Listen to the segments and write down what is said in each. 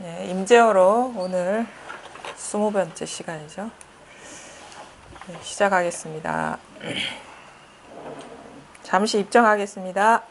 네, 임제어로 오늘 20번째 시간이죠. 네, 시작하겠습니다. 잠시 입정하겠습니다.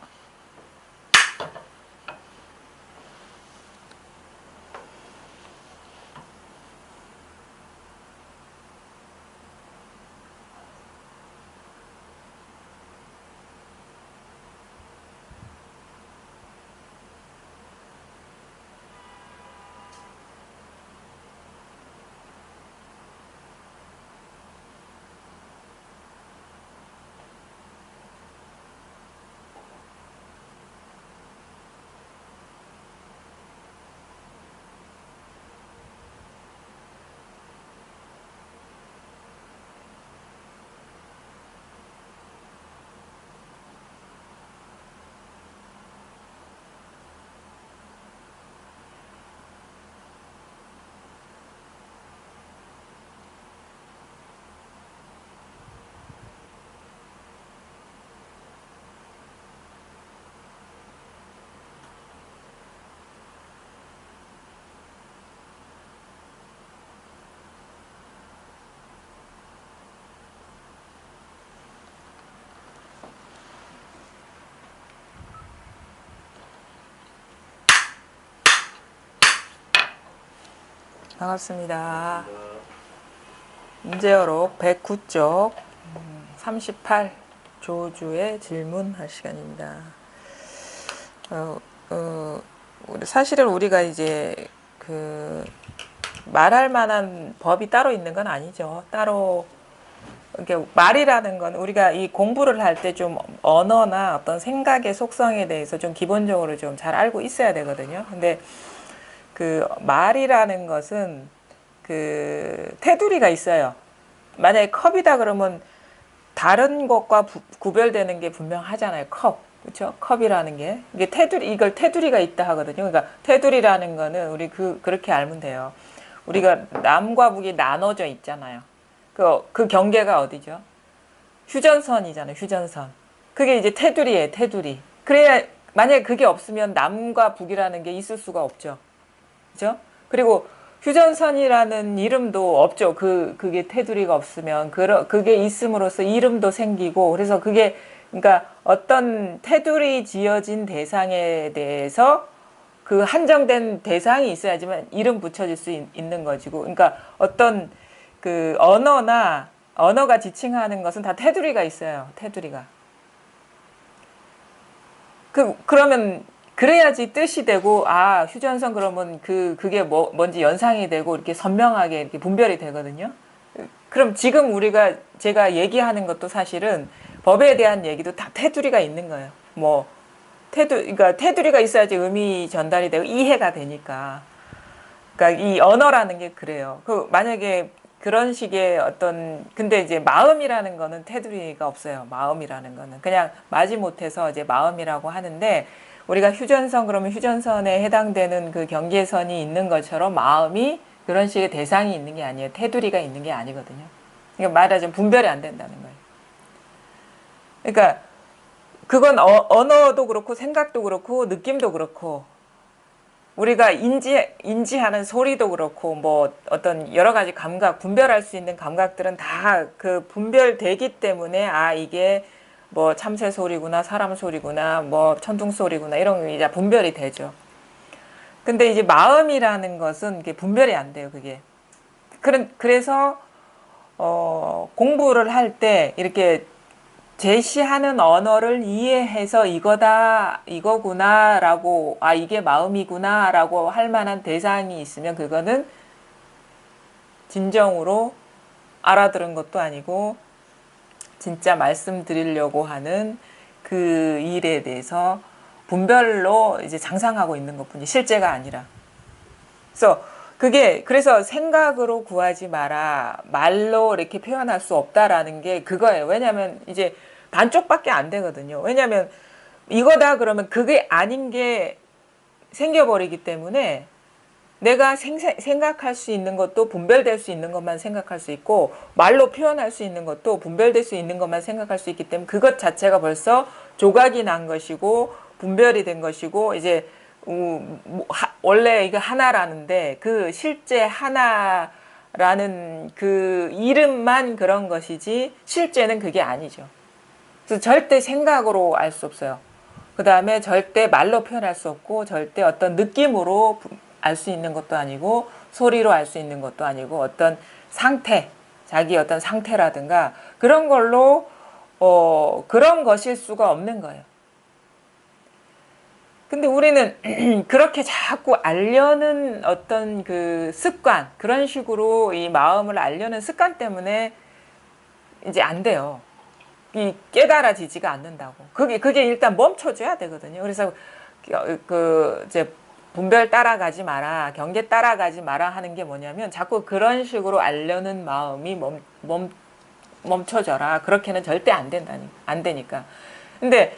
반갑습니다. 임제어로 109쪽 38 조주의 질문할 시간입니다. 사실은 우리가 이제 말할 만한 법이 따로 있는 건 아니죠. 따로 이렇게 말이라는 건 우리가 이 공부를 할 때 좀 언어나 어떤 생각의 속성에 대해서 좀 기본적으로 좀 잘 알고 있어야 되거든요. 근데 말이라는 것은 테두리가 있어요. 만약에 컵이다 그러면 다른 것과 구별되는 게 분명하잖아요. 컵. 그렇죠? 컵이라는 게. 이게 이걸 테두리가 있다 하거든요. 그러니까 테두리라는 거는 우리 그렇게 알면 돼요. 우리가 남과 북이 나눠져 있잖아요. 그 경계가 어디죠? 휴전선이잖아요. 휴전선. 그게 이제 테두리예요. 테두리. 그래야 만약에 그게 없으면 남과 북이라는 게 있을 수가 없죠. 그죠? 그리고 휴전선이라는 이름도 없죠. 그게 테두리가 없으면. 그게 있음으로써 이름도 생기고, 그래서 그러니까 어떤 테두리 지어진 대상에 대해서 그 한정된 대상이 있어야지만 이름 붙여질 수 있는 것이고, 그러니까 어떤 언어가 지칭하는 것은 다 테두리가 있어요. 테두리가. 그러면 그래야지 뜻이 되고, 휴전선 그러면 그게 뭔지 연상이 되고 이렇게 선명하게 이렇게 분별이 되거든요. 그럼 지금 제가 얘기하는 것도 사실은 법에 대한 얘기도 다 테두리가 있는 거예요. 그러니까 테두리가 있어야지 의미 전달이 되고 이해가 되니까. 그러니까 이 언어라는 게 그래요. 만약에 그런 식의 근데 이제 마음이라는 거는 테두리가 없어요. 마음이라는 거는. 그냥 마지못해서 이제 마음이라고 하는데, 우리가 휴전선 그러면 휴전선에 해당되는 그 경계선이 있는 것처럼 마음이 그런 식의 대상이 있는 게 아니에요. 테두리가 있는 게 아니거든요. 그러니까 말하자면 분별이 안 된다는 거예요. 그러니까 그건 언어도 그렇고 생각도 그렇고 느낌도 그렇고 우리가 인지하는 소리도 그렇고 어떤 여러 가지 감각, 분별할 수 있는 감각들은 다 분별되기 때문에 이게 참새 소리구나, 사람 소리구나, 천둥 소리구나 이런 게 이제 분별이 되죠. 근데 이제 마음이라는 것은 이게 분별이 안 돼요, 그게. 그래서 공부를 할 때 이렇게 제시하는 언어를 이해해서 이거구나 라고, 이게 마음이구나 라고 할 만한 대상이 있으면 그거는 진정으로 알아들은 것도 아니고 진짜 말씀드리려고 하는 그 일에 대해서 분별로 이제 장상하고 있는 것뿐이 실제가 아니라. 그래서 생각으로 구하지 마라. 말로 이렇게 표현할 수 없다라는 게 그거예요. 왜냐면 이제 반쪽밖에 안 되거든요. 왜냐면 이거다 그러면 그게 아닌 게 생겨버리기 때문에 내가 생각할 수 있는 것도 분별될 수 있는 것만 생각할 수 있고, 말로 표현할 수 있는 것도 분별될 수 있는 것만 생각할 수 있기 때문에 그것 자체가 벌써 조각이 난 것이고 분별이 된 것이고 이제 원래 이거 하나라는데 그 실제 하나라는 그 이름만 그런 것이지 실제는 그게 아니죠. 그래서 절대 생각으로 알 수 없어요. 그 다음에 절대 말로 표현할 수 없고 절대 어떤 느낌으로 알 수 있는 것도 아니고 소리로 알 수 있는 것도 아니고 어떤 상태, 자기 어떤 상태라든가 그런 걸로 그런 것일 수가 없는 거예요. 근데 우리는 그렇게 자꾸 알려는 어떤 그 습관, 그런 식으로 이 마음을 알려는 습관 때문에 이제 안 돼요. 이 깨달아지지가 않는다고. 그게 일단 멈춰줘야 되거든요. 그래서 이제 분별 따라가지 마라, 경계 따라가지 마라 하는 게 뭐냐면 자꾸 그런 식으로 알려는 마음이 멈춰져라. 그렇게는 절대 안 되니까. 근데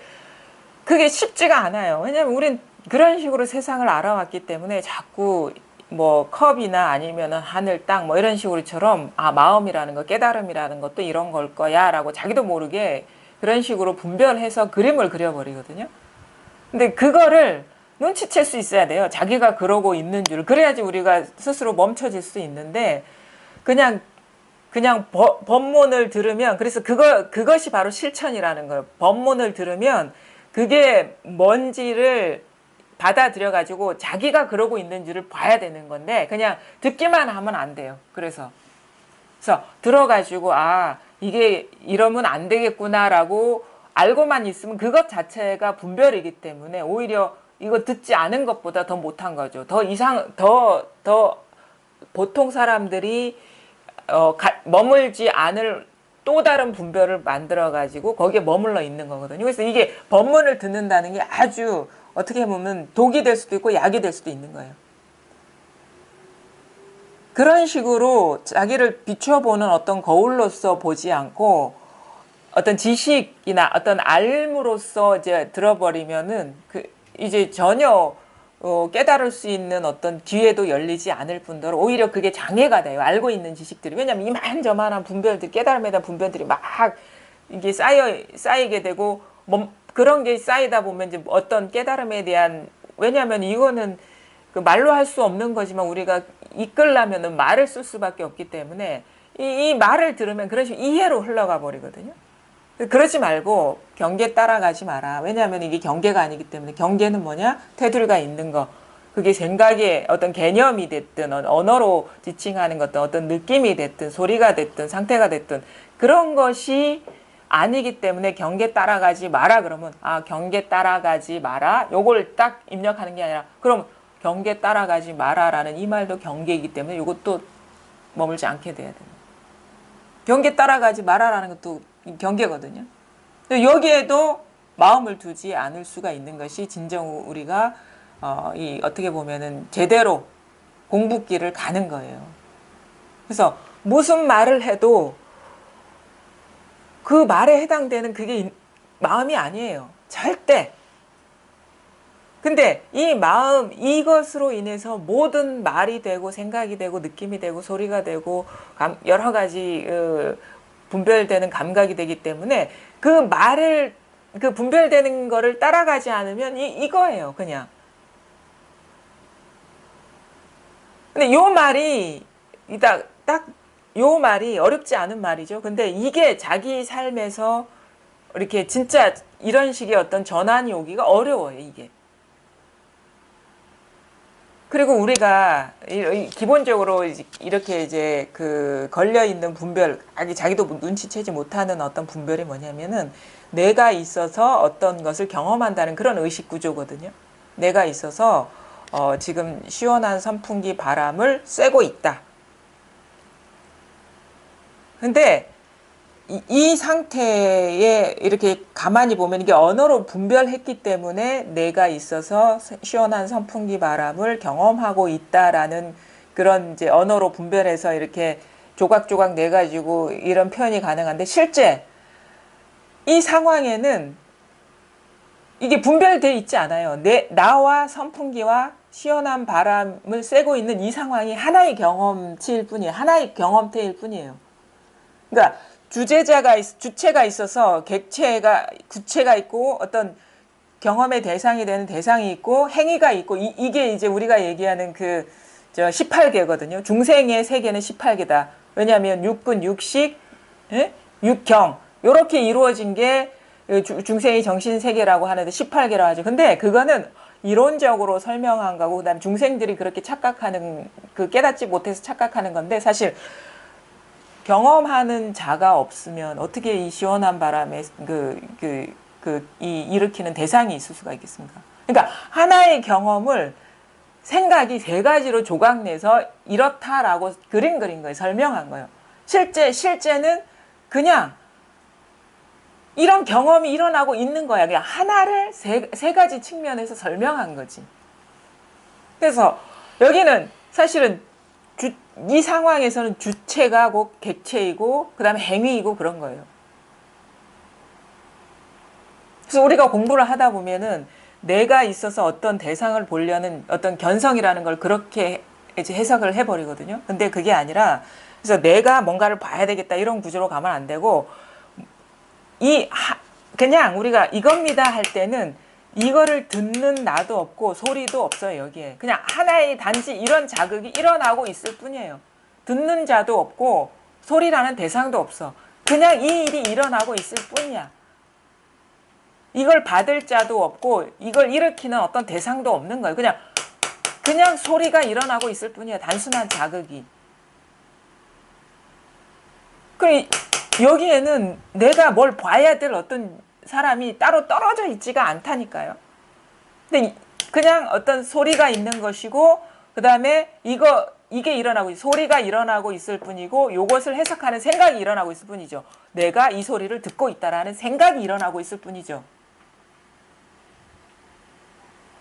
그게 쉽지가 않아요. 왜냐면 우린 그런 식으로 세상을 알아왔기 때문에 자꾸 뭐 컵이나 아니면은 하늘, 땅 뭐 이런 식으로처럼 마음이라는 거, 깨달음이라는 것도 이런 걸 거야 라고 자기도 모르게 그런 식으로 분별해서 그림을 그려버리거든요. 근데 그거를 눈치챌 수 있어야 돼요. 자기가 그러고 있는 줄. 그래야지 우리가 스스로 멈춰질 수 있는데 그냥 법문을 들으면, 그래서 그것이 바로 실천이라는 거예요. 법문을 들으면 그게 뭔지를 받아들여가지고 자기가 그러고 있는지를 봐야 되는 건데 그냥 듣기만 하면 안 돼요. 그래서 들어가지고 이게 이러면 안 되겠구나라고 알고만 있으면 그것 자체가 분별이기 때문에 오히려 이거 듣지 않은 것보다 더 못한 거죠. 더 보통 사람들이 머물지 않을 또 다른 분별을 만들어가지고 거기에 머물러 있는 거거든요. 그래서 이게 법문을 듣는다는 게 아주 어떻게 보면 독이 될 수도 있고 약이 될 수도 있는 거예요. 그런 식으로 자기를 비춰보는 어떤 거울로서 보지 않고 어떤 지식이나 어떤 알므로써 이제 들어버리면은 이제 전혀 깨달을 수 있는 어떤 기회도 열리지 않을 뿐더러 오히려 그게 장애가 돼요. 알고 있는 지식들이. 왜냐하면 이만저만한 분별들, 깨달음에 대한 분별들이 막 이게 쌓이게 되고 그런 게 쌓이다 보면 이제 어떤 깨달음에 대한, 왜냐하면 이거는 그 말로 할 수 없는 거지만 우리가 이끌려면은 말을 쓸 수밖에 없기 때문에 이 말을 들으면 그런 식으로 이해로 흘러가 버리거든요. 그러지 말고 경계 따라가지 마라. 왜냐하면 이게 경계가 아니기 때문에. 경계는 뭐냐? 테두리가 있는 거. 그게 생각의 어떤 개념이 됐든 언어로 지칭하는 것든 어떤 느낌이 됐든 소리가 됐든 상태가 됐든 그런 것이 아니기 때문에 경계 따라가지 마라 그러면 경계 따라가지 마라 요걸 딱 입력하는 게 아니라 그럼 경계 따라가지 마라라는 이 말도 경계이기 때문에 이것도 머물지 않게 돼야 됩니다. 경계 따라가지 마라라는 것도 경계거든요. 여기에도 마음을 두지 않을 수가 있는 것이 진정 우리가 어떻게 보면은 제대로 공부길을 가는 거예요. 그래서 무슨 말을 해도 그 말에 해당되는 그게 마음이 아니에요. 절대. 근데 이 마음, 이것으로 인해서 모든 말이 되고 생각이 되고 느낌이 되고 소리가 되고 여러 가지 분별되는 감각이 되기 때문에 그 분별되는 거를 따라가지 않으면 이거예요, 그냥. 근데 요 말이 어렵지 않은 말이죠. 근데 이게 자기 삶에서 이렇게 진짜 이런 식의 어떤 전환이 오기가 어려워요, 이게. 그리고 우리가 기본적으로 이렇게 이제 걸려 있는 분별, 자기도 눈치채지 못하는 어떤 분별이 뭐냐면은 내가 있어서 어떤 것을 경험한다는 그런 의식 구조거든요. 내가 있어서 지금 시원한 선풍기 바람을 쐬고 있다. 근데 이 상태에 이렇게 가만히 보면 이게 언어로 분별했기 때문에 내가 있어서 시원한 선풍기 바람을 경험하고 있다라는 그런 이제 언어로 분별해서 이렇게 조각조각 내가지고 이런 표현이 가능한데 실제 이 상황에는 이게 분별되어 있지 않아요. 나와 선풍기와 시원한 바람을 쐬고 있는 이 상황이 하나의 경험치일 뿐이에요. 하나의 경험태일 뿐이에요. 그러니까 주체가 있어서 구체가 있고 어떤 경험의 대상이 되는 대상이 있고 행위가 있고 이게 이제 우리가 얘기하는 그 저 18개거든요. 중생의 세계는 18개다. 왜냐하면 육근, 육식, 예? 육경 요렇게 이루어진 게 중생의 정신 세계라고 하는데 18개라고 하죠. 근데 그거는 이론적으로 설명한 거고 그다음에 중생들이 그렇게 착각하는 그 깨닫지 못해서 착각하는 건데 사실 경험하는 자가 없으면 어떻게 이 시원한 바람에 일으키는 대상이 있을 수가 있겠습니까? 그러니까 하나의 경험을 생각이 세 가지로 조각내서 이렇다라고 그린 거예요. 설명한 거예요. 실제는 그냥 이런 경험이 일어나고 있는 거야. 그냥 하나를 세 가지 측면에서 설명한 거지. 그래서 여기는 사실은 이 상황에서는 주체가 곧 객체이고 그 다음에 행위이고 그런 거예요. 그래서 우리가 공부를 하다 보면은 내가 있어서 어떤 대상을 보려는 어떤 견성이라는 걸 그렇게 이제 해석을 해버리거든요. 근데 그게 아니라 그래서 내가 뭔가를 봐야 되겠다 이런 구조로 가면 안 되고 그냥 우리가 이겁니다 할 때는 이거를 듣는 나도 없고 소리도 없어요. 여기에 그냥 하나의 단지 이런 자극이 일어나고 있을 뿐이에요. 듣는 자도 없고 소리라는 대상도 없어. 그냥 이 일이 일어나고 있을 뿐이야. 이걸 받을 자도 없고 이걸 일으키는 어떤 대상도 없는 거예요. 그냥 소리가 일어나고 있을 뿐이에요. 단순한 자극이. 그럼 여기에는 내가 뭘 봐야 될 어떤 사람이 따로 떨어져 있지가 않다니까요. 근데 그냥 어떤 소리가 있는 것이고 그 다음에 이게 일어나고 소리가 일어나고 있을 뿐이고 요것을 해석하는 생각이 일어나고 있을 뿐이죠. 내가 이 소리를 듣고 있다라는 생각이 일어나고 있을 뿐이죠.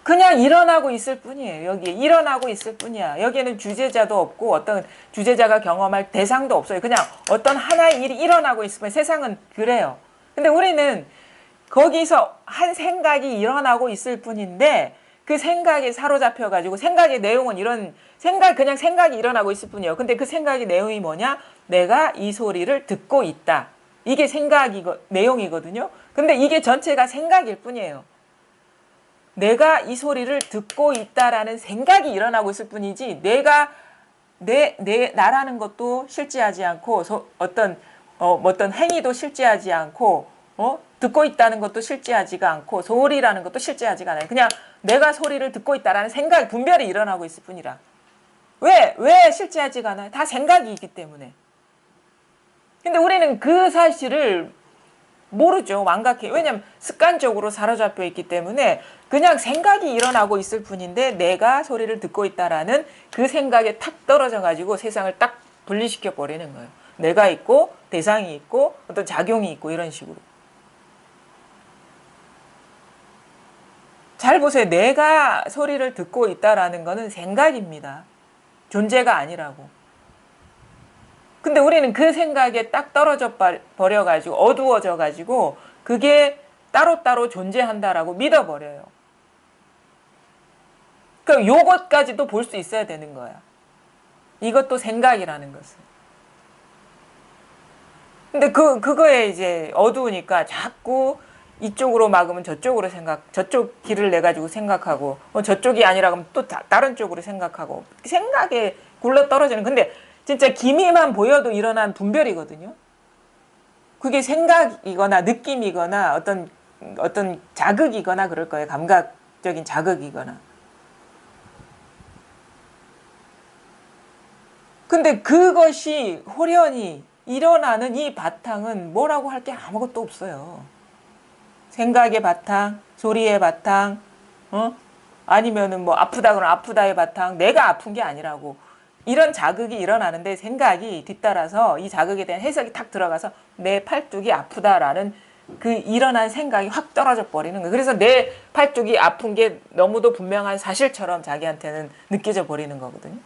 그냥 일어나고 있을 뿐이에요. 여기에 일어나고 있을 뿐이야. 여기에는 주제자도 없고 어떤 주제자가 경험할 대상도 없어요. 그냥 어떤 하나의 일이 일어나고 있을 뿐이에요. 세상은 그래요. 근데 우리는 거기서 한 생각이 일어나고 있을 뿐인데 그 생각에 사로잡혀 가지고 생각의 내용은 이런 그냥 생각이 일어나고 있을 뿐이에요. 근데 그 생각의 내용이 뭐냐? 내가 이 소리를 듣고 있다. 이게 내용이거든요. 근데 이게 전체가 생각일 뿐이에요. 내가 이 소리를 듣고 있다라는 생각이 일어나고 있을 뿐이지 나라는 것도 실제하지 않고 어떤 행위도 실제하지 않고 듣고 있다는 것도 실제하지가 않고 소리라는 것도 실제하지가 않아요. 그냥 내가 소리를 듣고 있다라는 생각이 분별이 일어나고 있을 뿐이라. 왜 실제하지가 않아요? 다 생각이기 때문에. 근데 우리는 그 사실을 모르죠. 완각해요. 왜냐하면 습관적으로 사로잡혀 있기 때문에 그냥 생각이 일어나고 있을 뿐인데 내가 소리를 듣고 있다라는 그 생각에 탁 떨어져 가지고 세상을 딱 분리시켜 버리는 거예요. 내가 있고 대상이 있고 어떤 작용이 있고 이런 식으로. 잘 보세요. 내가 소리를 듣고 있다라는 거는 생각입니다. 존재가 아니라고. 근데 우리는 그 생각에 딱 떨어져 버려가지고 어두워져가지고 그게 따로따로 존재한다라고 믿어버려요. 그럼 요것까지도 볼 수 있어야 되는 거야. 이것도 생각이라는 것은. 근데 그거에 이제 어두우니까 자꾸 이쪽으로 막으면 저쪽 길을 내가지고 생각하고, 저쪽이 아니라 그러면 또 다른 쪽으로 생각하고, 생각에 굴러 떨어지는. 근데 진짜 기미만 보여도 일어난 분별이거든요. 그게 생각이거나 느낌이거나 어떤 자극이거나 그럴 거예요. 감각적인 자극이거나. 근데 그것이 호련히 일어나는 이 바탕은 뭐라고 할 게 아무것도 없어요. 생각의 바탕, 소리의 바탕, 아니면은 뭐 아프다 그러면 아프다의 바탕, 내가 아픈 게 아니라고. 이런 자극이 일어나는데 생각이 뒤따라서 이 자극에 대한 해석이 탁 들어가서 내 팔뚝이 아프다라는 그 일어난 생각이 확 떨어져 버리는 거예요. 그래서 내 팔뚝이 아픈 게 너무도 분명한 사실처럼 자기한테는 느껴져 버리는 거거든요.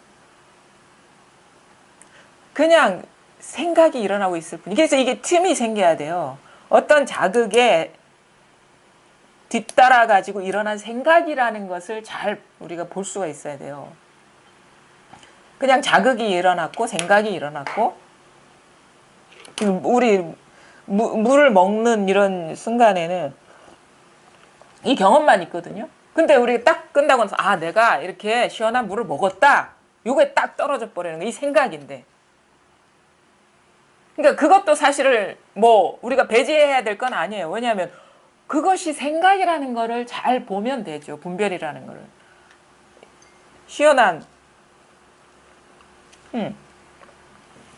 그냥 생각이 일어나고 있을 뿐. 그래서 이게 틈이 생겨야 돼요. 어떤 자극에 뒤따라 가지고 일어난 생각이라는 것을 잘 우리가 볼 수가 있어야 돼요. 그냥 자극이 일어났고 생각이 일어났고 우리 물을 먹는 이런 순간에는 이 경험만 있거든요. 근데 우리 딱 끝나고 나서 아 내가 이렇게 시원한 물을 먹었다. 요게 딱 떨어져 버리는 거 이 생각인데. 그러니까 그것도 사실을 뭐 우리가 배제해야 될 건 아니에요. 왜냐하면 그것이 생각이라는 거를 잘 보면 되죠. 분별이라는 거를. 시원한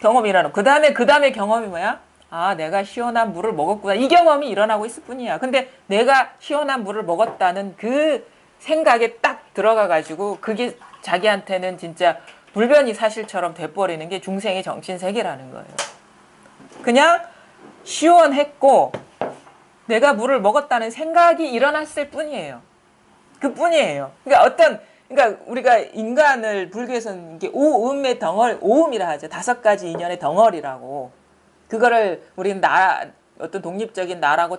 경험이라는 그 다음에 경험이 뭐야? 아 내가 시원한 물을 먹었구나. 이 경험이 일어나고 있을 뿐이야. 근데 내가 시원한 물을 먹었다는 그 생각에 딱 들어가 가지고 그게 자기한테는 진짜 불변이 사실처럼 돼버리는 게 중생의 정신세계라는 거예요. 그냥 시원했고 내가 물을 먹었다는 생각이 일어났을 뿐이에요. 그뿐이에요. 그러니까 우리가 인간을 불교에서는 이게 오음의 덩어리, 오음이라 하죠. 5가지 인연의 덩어리라고. 그거를 우리는 어떤 독립적인 나라고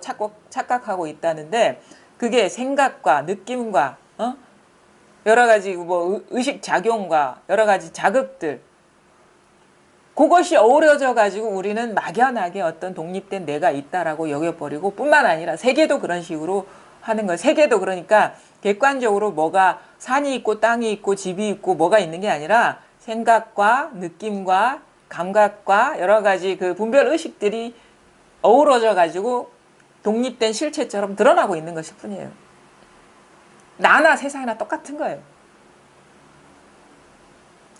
착각하고 있다는데 그게 생각과 느낌과 여러 가지 뭐 의식 작용과 여러 가지 자극들 그것이 어우러져 가지고 우리는 막연하게 어떤 독립된 내가 있다라고 여겨버리고 뿐만 아니라 세계도 그런 식으로 하는 거예요. 세계도 그러니까 객관적으로 뭐가 산이 있고 땅이 있고 집이 있고 뭐가 있는 게 아니라 생각과 느낌과 감각과 여러 가지 그 분별 의식들이 어우러져 가지고 독립된 실체처럼 드러나고 있는 것일 뿐이에요. 나나 세상이나 똑같은 거예요.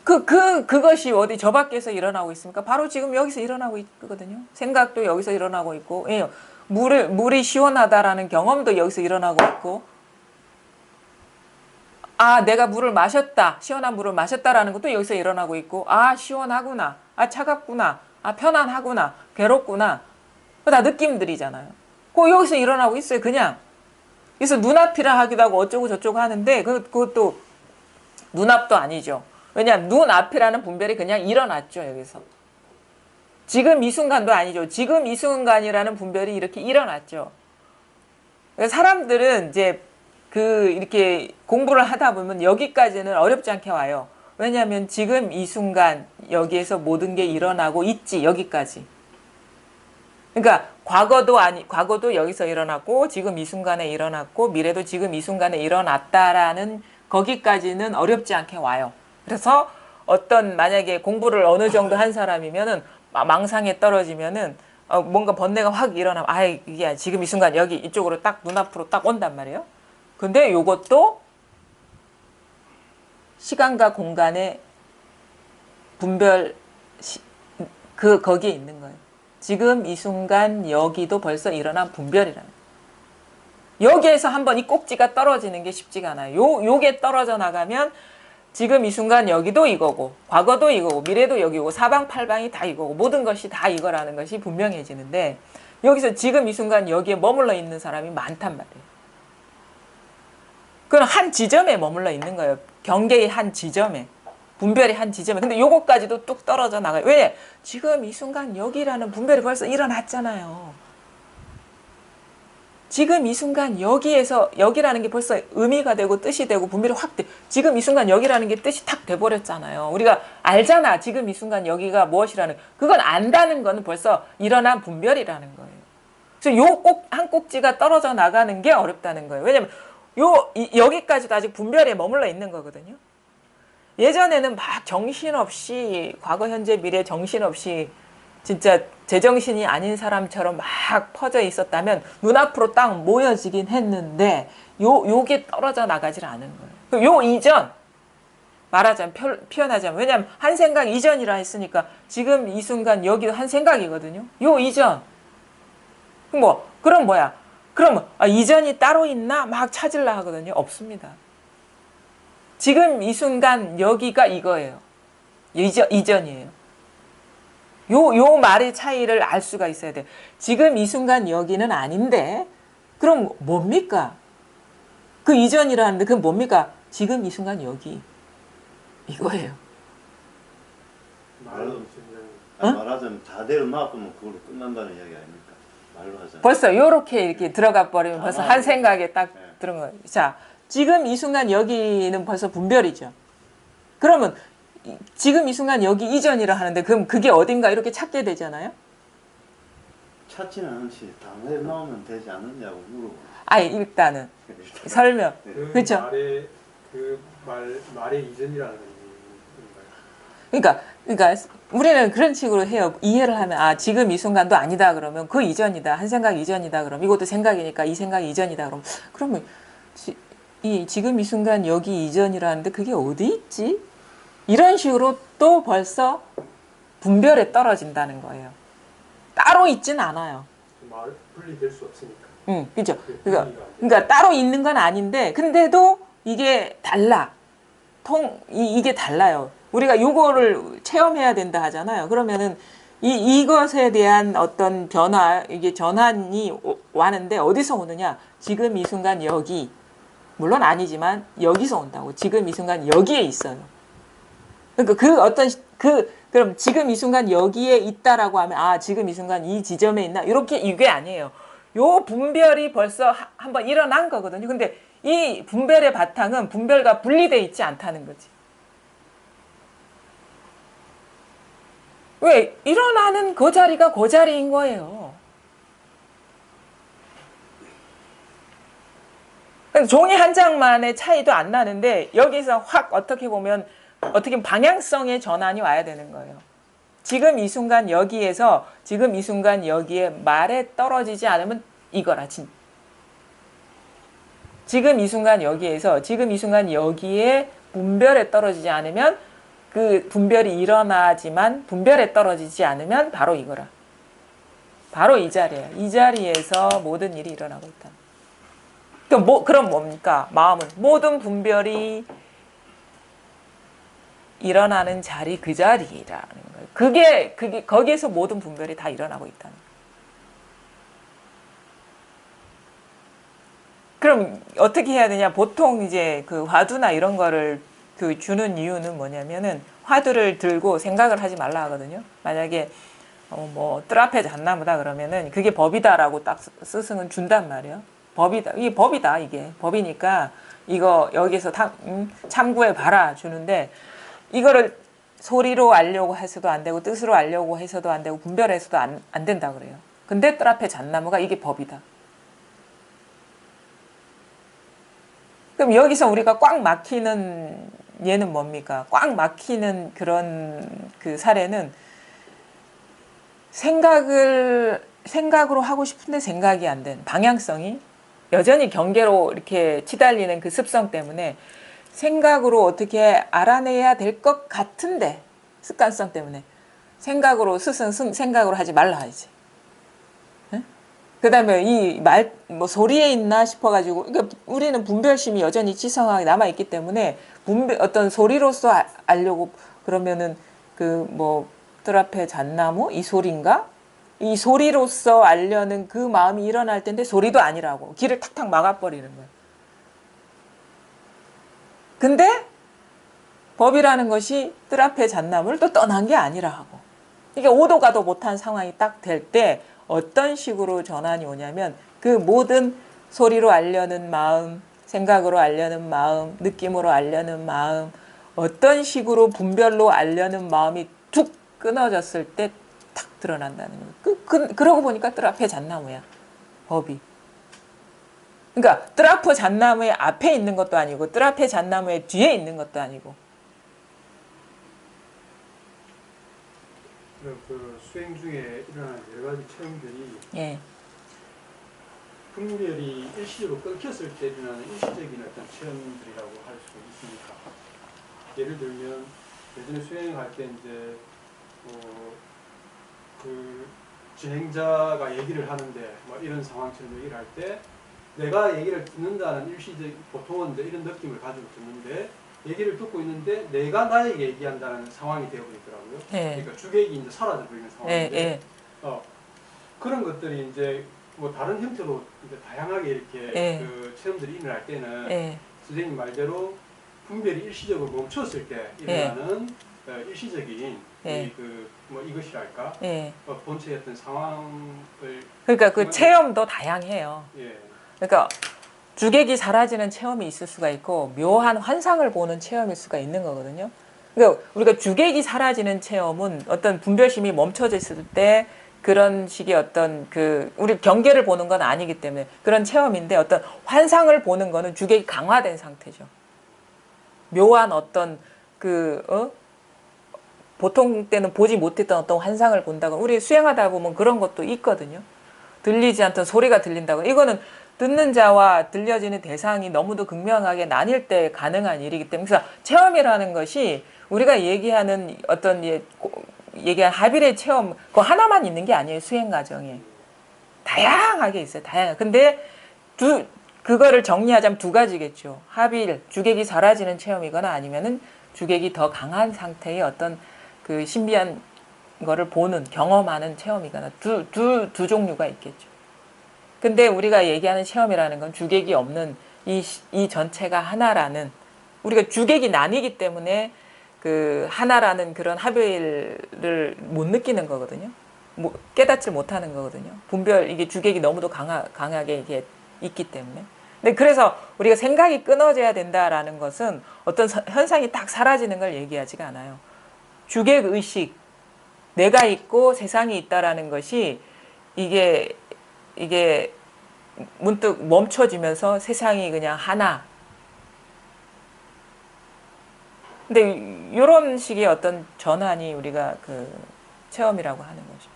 그것이 어디 저 밖에서 일어나고 있습니까? 바로 지금 여기서 일어나고 있거든요. 생각도 여기서 일어나고 있고, 예, 물이 시원하다라는 경험도 여기서 일어나고 있고, 아, 내가 물을 마셨다. 시원한 물을 마셨다라는 것도 여기서 일어나고 있고, 아, 시원하구나. 아, 차갑구나. 아, 편안하구나. 괴롭구나. 다 느낌들이잖아요. 여기서 일어나고 있어요, 그냥. 그래서 눈앞이라 하기도 하고 어쩌고 저쩌고 하는데, 그것도 눈앞도 아니죠. 왜냐하면 눈앞이라는 분별이 그냥 일어났죠, 여기서. 지금 이 순간도 아니죠. 지금 이 순간이라는 분별이 이렇게 일어났죠. 사람들은 이제 이렇게 공부를 하다 보면 여기까지는 어렵지 않게 와요. 왜냐하면 지금 이 순간 여기에서 모든 게 일어나고 있지, 여기까지. 그러니까 과거도 여기서 일어났고 지금 이 순간에 일어났고 미래도 지금 이 순간에 일어났다라는 거기까지는 어렵지 않게 와요. 그래서 만약에 공부를 어느 정도 한 사람이면은 망상에 떨어지면은 뭔가 번뇌가 확 일어나면 이게 지금 이 순간 여기 이쪽으로 딱 눈앞으로 딱 온단 말이에요. 근데 요것도 시간과 공간의 분별 거기에 있는 거예요. 지금 이 순간 여기도 벌써 일어난 분별이라는 거예요. 여기에서 한번 이 꼭지가 떨어지는 게 쉽지가 않아요. 요게 떨어져 나가면 지금 이 순간 여기도 이거고 과거도 이거고 미래도 여기고 사방팔방이 다 이거고 모든 것이 다 이거라는 것이 분명해지는데 여기서 지금 이 순간 여기에 머물러 있는 사람이 많단 말이에요. 그건 한 지점에 머물러 있는 거예요. 경계의 한 지점에. 분별이 한 지점에. 근데 요거까지도 뚝 떨어져 나가요. 왜? 지금 이 순간 여기라는 분별이 벌써 일어났잖아요. 지금 이 순간 여기라는 게 벌써 의미가 되고 뜻이 되고 분별이 확 돼. 지금 이 순간 여기라는 게 뜻이 탁 돼버렸잖아요. 우리가 알잖아. 지금 이 순간 여기가 무엇이라는. 그건 안다는 거는 벌써 일어난 분별이라는 거예요. 그래서 한 꼭지가 떨어져 나가는 게 어렵다는 거예요. 왜냐면 여기까지도 아직 분별에 머물러 있는 거거든요. 예전에는 막 정신없이 과거 현재 미래 정신없이 진짜 제정신이 아닌 사람처럼 막 퍼져 있었다면 눈앞으로 딱 모여지긴 했는데 요게 떨어져 나가질 않은 거예요. 요 이전 말하자면 표현하자면 왜냐하면 한 생각 이전이라 했으니까 지금 이 순간 여기도 한 생각이거든요. 요 이전 그럼 뭐야? 그럼 이전이 따로 있나? 막 찾으려 하거든요. 없습니다. 지금 이 순간 여기가 이거예요. 이전이에요. 요 말의 차이를 알 수가 있어야 돼요. 지금 이 순간 여기는 아닌데 그럼 뭡니까? 그 이전이라는데 그건 뭡니까? 지금 이 순간 여기 이거예요. 말하자면 다대로 놔두면 그걸로 끝난다는 이야기 아닙니까? 말로 하자면. 벌써 요렇게 이렇게 들어가 버리면 벌써 한 생각에 딱 들은 거예요. 자, 지금 이 순간 여기는 벌써 분별이죠. 그러면 지금 이 순간 여기 이전이라 하는데 그럼 그게 어딘가 이렇게 찾게 되잖아요. 찾지는 않지 단어에 나오면 되지 않느냐고 물어보. 아니 일단은 설명. 그 그쵸? 말의 이전이라는 건가요? 그러니까 우리는 그런 식으로 해요. 이해를 하면 아 지금 이 순간도 아니다 그러면 그 이전이다. 한 생각 이전이다 그러면 이것도 생각이니까 이 생각이 이전이다 그러면 지금 이 순간 여기 이전이라는데 그게 어디 있지? 이런 식으로 또 벌써 분별에 떨어진다는 거예요. 따로 있진 않아요. 말 분리될 수 없으니까. 응, 그죠? 분리가 안 돼요. 그러니까 따로 있는 건 아닌데, 근데도 이게 달라. 이게 달라요. 우리가 요거를 체험해야 된다 하잖아요. 그러면은 이것에 대한 어떤 변화, 이게 전환이 와는데 어디서 오느냐? 지금 이 순간 여기. 물론 아니지만 여기서 온다고. 지금 이 순간 여기에 있어요. 그러니까 그럼 지금 이 순간 여기에 있다라고 하면 아 지금 이 순간 이 지점에 있나 이렇게 이게 아니에요. 요 분별이 벌써 한번 일어난 거거든요. 근데 이 분별의 바탕은 분별과 분리돼 있지 않다는 거지. 왜 일어나는 그 자리가 그 자리인 거예요. 종이 한 장만의 차이도 안 나는데 여기서 확 어떻게 보면 방향성의 전환이 와야 되는 거예요. 지금 이 순간 여기에서 지금 이 순간 여기에 말에 떨어지지 않으면 이거라. 지금 이 순간 여기에서 지금 이 순간 여기에 분별에 떨어지지 않으면 그 분별이 일어나지만 분별에 떨어지지 않으면 바로 이거라. 바로 이 자리예요. 이 자리에서 모든 일이 일어나고 있다. 그럼 뭡니까? 마음은 모든 분별이 일어나는 자리 그 자리라는 거예요. 그게 거기에서 모든 분별이 다 일어나고 있다는 거예요. 그럼 어떻게 해야 되냐? 보통 이제 그 화두나 이런 거를 주는 이유는 뭐냐면은 화두를 들고 생각을 하지 말라 하거든요. 만약에 뜰 앞에 잣나무다 그러면은 그게 법이다라고 딱 스승은 준단 말이에요. 법이다. 이게 법이다. 이게 법이니까 이거 여기서 참고해 봐라 주는데 이거를 소리로 알려고 해서도 안 되고 뜻으로 알려고 해서도 안 되고 분별해서도 안 된다 그래요. 근데 뜰 앞에 잣나무가 이게 법이다. 그럼 여기서 우리가 꽉 막히는 얘는 뭡니까? 꽉 막히는 그런 그 사례는 생각으로 하고 싶은데 생각이 안 된 방향성이 여전히 경계로 이렇게 치달리는 그 습성 때문에 생각으로 어떻게 알아내야 될 것 같은데 습관성 때문에 생각으로 생각으로 하지 말라 하지. 그 다음에 이 소리에 있나 싶어가지고, 그러니까 우리는 분별심이 여전히 지성하게 남아있기 때문에, 어떤 소리로서 알려고 그러면은, 뜰 앞에 잣나무? 이 소리인가? 이 소리로서 알려는 그 마음이 일어날 텐데, 소리도 아니라고. 길을 탁탁 막아버리는 거예요. 근데, 법이라는 것이 뜰 앞에 잣나무를 또 떠난 게 아니라 하고. 이게 오도 가도 못한 상황이 딱 될 때, 어떤 식으로 전환이 오냐면 그 모든 소리로 알려는 마음, 생각으로 알려는 마음, 느낌으로 알려는 마음, 어떤 식으로 분별로 알려는 마음이 툭 끊어졌을 때 탁 드러난다는 거예요. 그러고 보니까 뜰 앞에 잣나무야. 법이. 그러니까 뜰 앞에 잣나무의 앞에 있는 것도 아니고 뜰 앞에 잣나무의 뒤에 있는 것도 아니고. 그 수행 중에 일어나는 여러 가지 체험들이 예. 분별이 일시적으로 끊겼을 때 일어나는 일시적인 어떤 체험들이라고 할 수 있습니까? 예를 들면 예전에 수행할 때 이제 그 진행자가 얘기를 하는데 이런 상황처럼 얘기를 할 때 내가 얘기를 듣는다는 보통은 이제 이런 느낌을 가지고 듣는데 얘기를 듣고 있는데 내가 나에게 얘기한다는 상황이 되어버리더라고요. 네. 그러니까 주객이 이제 사라져버리는 상황인데 네. 그런 것들이 이제 다른 형태로 이제 다양하게 이렇게 네. 그 체험들이 일어날 때는 예. 선생님 말대로 분별이 일시적으로 멈췄을 때 일어나는 일시적인 예. 이것이랄까 예. 본체의 어떤 상황을 그러니까 그 체험도 다양해요. 예. 그러니까 주객이 사라지는 체험이 있을 수가 있고 묘한 환상을 보는 체험일 수가 있는 거거든요. 그러니까 우리가 주객이 사라지는 체험은 어떤 분별심이 멈춰져 있을 때 그런 식의 어떤 우리 경계를 보는 건 아니기 때문에 그런 체험인데 어떤 환상을 보는 거는 주객이 강화된 상태죠. 묘한 어떤 보통 때는 보지 못했던 어떤 환상을 본다고 우리 수행하다 보면 그런 것도 있거든요. 들리지 않던 소리가 들린다고 이거는 듣는 자와 들려지는 대상이 너무도 극명하게 나뉠 때 가능한 일이기 때문에 그래서 체험이라는 것이 우리가 얘기하는 어떤 얘기한 하빌의 체험 그거 하나만 있는 게 아니에요. 수행 과정에 다양하게 있어요. 다양하게. 근데 그거를 정리하자면 두 가지겠죠. 하빌 주객이 사라지는 체험이거나 아니면은 주객이 더 강한 상태의 어떤 그 신비한 거를 보는 경험하는 체험이거나 두 종류가 있겠죠. 근데 우리가 얘기하는 체험이라는 건 주객이 없는 이 전체가 하나라는 우리가 주객이 나뉘기 때문에 그 하나라는 그런 하빌을 못 느끼는 거거든요. 깨닫지 못하는 거거든요. 분별 이게 주객이 너무도 강하게 이게 있기 때문에. 근데 그래서 우리가 생각이 끊어져야 된다라는 것은 어떤 현상이 딱 사라지는 걸 얘기하지가 않아요. 주객 의식, 내가 있고 세상이 있다라는 것이 이게 문득 멈춰지면서 세상이 그냥 하나. 근데 이런 식의 어떤 전환이 우리가 그 체험이라고 하는 거죠.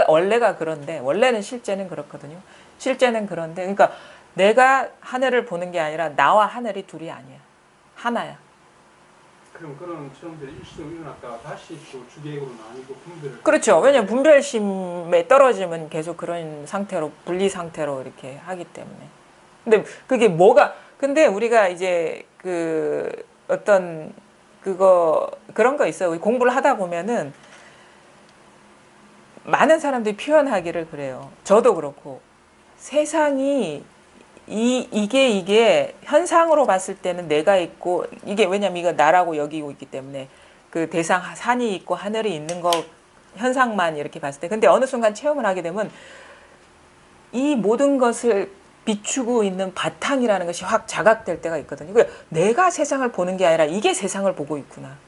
원래가 그런데 원래는 실제는 그렇거든요. 실제는 그런데 그러니까 내가 하늘을 보는 게 아니라 나와 하늘이 둘이 아니야. 하나야. 그럼 그런 체험들이 일시적으로 일어났다가 다시 또 주객으로 나뉘고 분별을 그렇죠. 왜냐하면 분별심에 떨어지면 계속 그런 상태로 분리 상태로 이렇게 하기 때문에. 근데 그게 근데 우리가 이제 어떤 그런 거 있어요. 공부를 하다 보면은 많은 사람들이 표현하기를 그래요. 저도 그렇고 세상이 이게 현상으로 봤을 때는 내가 있고 이게 왜냐면 이거 나라고 여기고 있기 때문에 그 대상 산이 있고 하늘이 있는 거 현상만 이렇게 봤을 때 근데 어느 순간 체험을 하게 되면 이 모든 것을 비추고 있는 바탕이라는 것이 확 자각될 때가 있거든요. 그러니까 내가 세상을 보는 게 아니라 이게 세상을 보고 있구나.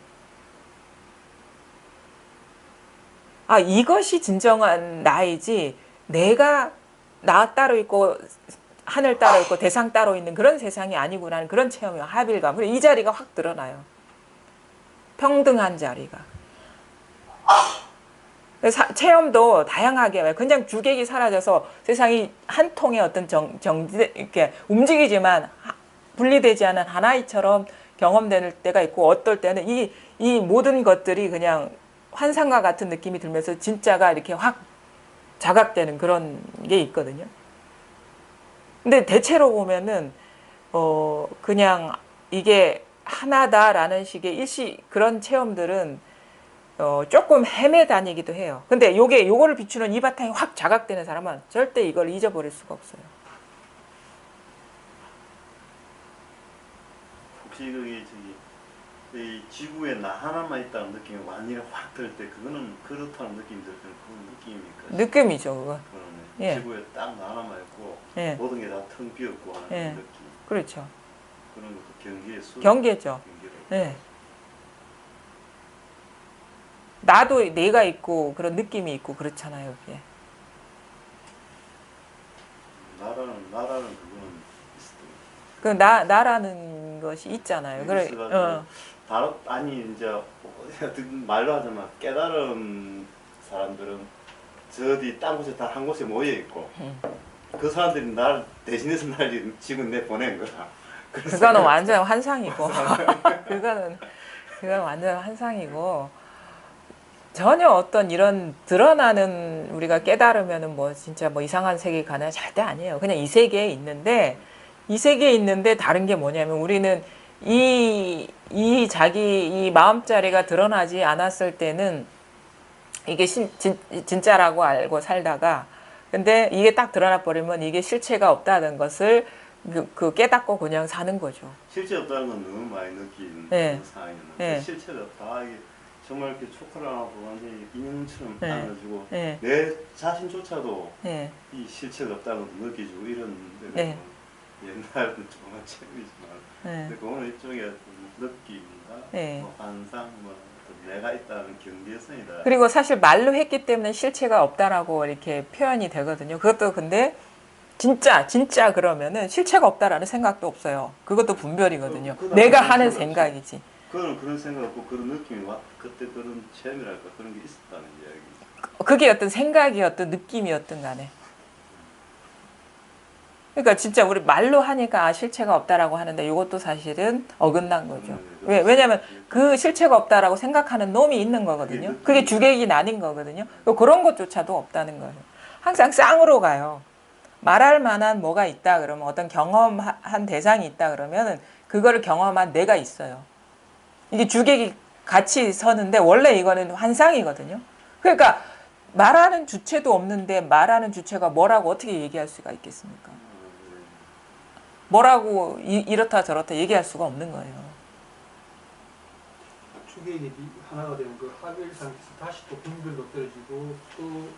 아, 이것이 진정한 나이지 내가 나 따로 있고 하늘 따로 있고 대상 따로 있는 그런 세상이 아니구나 그런 체험이에요. 하빌감. 이 자리가 확 드러나요. 평등한 자리가. 체험도 다양하게 그냥 주객이 사라져서 세상이 한 통의 어떤 이렇게 움직이지만 분리되지 않은 하나이처럼 경험될 때가 있고 어떨 때는 이 모든 것들이 그냥 환상과 같은 느낌이 들면서 진짜가 이렇게 확 자각되는 그런 게 있거든요. 근데 대체로 보면은 그냥 이게 하나다라는 식의 그런 체험들은 조금 헤매다니기도 해요. 근데 요거를 비추는 이 바탕이 확 자각되는 사람은 절대 이걸 잊어버릴 수가 없어요. 혹시 이 지구에 나 하나만 있다는 느낌이 완전히 확 들 때 그거는 그렇다는 느낌이 들 때는 그런 느낌입니까? 느낌이죠, 그거. 그러네. 예. 지구에 딱 나 하나만 있고 예. 모든 게 다 텅 비었고 하는 예. 느낌. 그렇죠. 그런 것도 경계의 수. 경계죠. 예. 나도 내가 있고 그런 느낌이 있고 그렇잖아요, 그게. 나라는 그거는 그 나라는 것이 있잖아요. 그래. 아니 이제 말로 하자면 깨달은 사람들은 저기 딴 곳에 다 한 곳에 모여 있고 그 사람들이 날 대신해서 날 지금 내 보낸 거다. 그거는 완전 환상이고 그거는 완전 환상이고 전혀 어떤 이런 드러나는 우리가 깨달으면은 뭐 진짜 뭐 이상한 세계에 가는 절대 아니에요. 그냥 이 세계에 있는데 다른 게 뭐냐면 우리는 이 마음자리가 드러나지 않았을 때는 이게 진짜라고 알고 살다가 근데 이게 딱 드러나 버리면 이게 실체가 없다는 것을 깨닫고 그냥 사는 거죠. 실체 없다는 건 너무 많이 느낀 네. 상황이었는데 네. 실체가 없다. 이게 정말 이렇게 초콜릿하고 완전히 인형처럼 네. 안아주고 네. 내 자신조차도 네. 이 실체가 없다는 걸 느끼고 이런 데가 네. 옛날은 조금만 체험이지만 네. 근데 그거는 일종의 어떤 느낌이나 네. 뭐 환상, 뭐 어떤 내가 있다는 경계선이다. 그리고 사실 말로 했기 때문에 실체가 없다라고 이렇게 표현이 되거든요. 그것도 근데 진짜 그러면은 실체가 없다라는 생각도 없어요. 그것도 분별이거든요. 내가 하는 생각이지. 그거는 그런 생각 없고 그런 느낌이 와 그때 그런 체험이랄까 그런 게 있었다는 이야기. 그게 어떤 생각이었든 느낌이었든 간에. 그러니까 진짜 우리 말로 하니까 실체가 없다라고 하는데 이것도 사실은 어긋난 거죠. 왜냐하면 그 실체가 없다라고 생각하는 놈이 있는 거거든요. 그게 주객이 나뉜 거거든요. 그런 것조차도 없다는 거예요. 항상 쌍으로 가요. 말할 만한 뭐가 있다 그러면 어떤 경험한 대상이 있다 그러면 그거를 경험한 내가 있어요. 이게 주객이 같이 서는데 원래 이거는 환상이거든요. 그러니까 말하는 주체도 없는데 말하는 주체가 뭐라고 어떻게 얘기할 수가 있겠습니까? 뭐라고 이렇다 저렇다 얘기할 수가 없는 거예요. 주객이 하나가 되면 그 합일 상태에서 다시 또 분별로 떨어지고 또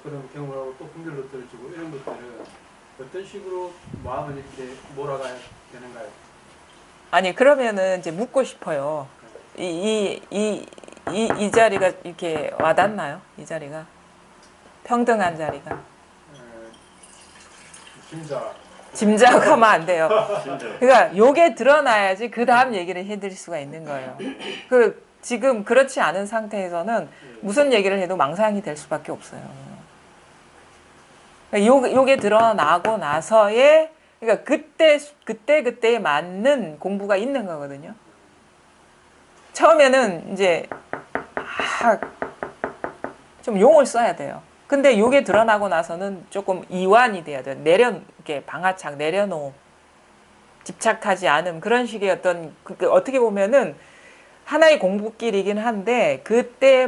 그런 경험을 하고 또 분별로 떨어지고 이런 것들은 어떤 식으로 마음을 이렇게 몰아가야 되는가요? 아니 그러면은 이제 묻고 싶어요. 이 자리가 이렇게 와닿나요? 이 자리가 평등한 자리가 진짜 짐작하면 안 돼요. 진짜 그러니까 요게 드러나야지 그 다음 얘기를 해드릴 수가 있는 거예요. 지금 그렇지 않은 상태에서는 무슨 얘기를 해도 망상이 될 수밖에 없어요. 그러니까 요게 드러나고 나서의 그러니까 그때에 맞는 공부가 있는 거거든요. 처음에는 이제 좀 용을 써야 돼요. 근데 요게 드러나고 나서는 조금 이완이 돼야 돼요. 이렇게 방아착 내려놓음, 집착하지 않음 그런 식의 어떤 어떻게 보면은 하나의 공부길이긴 한데 그때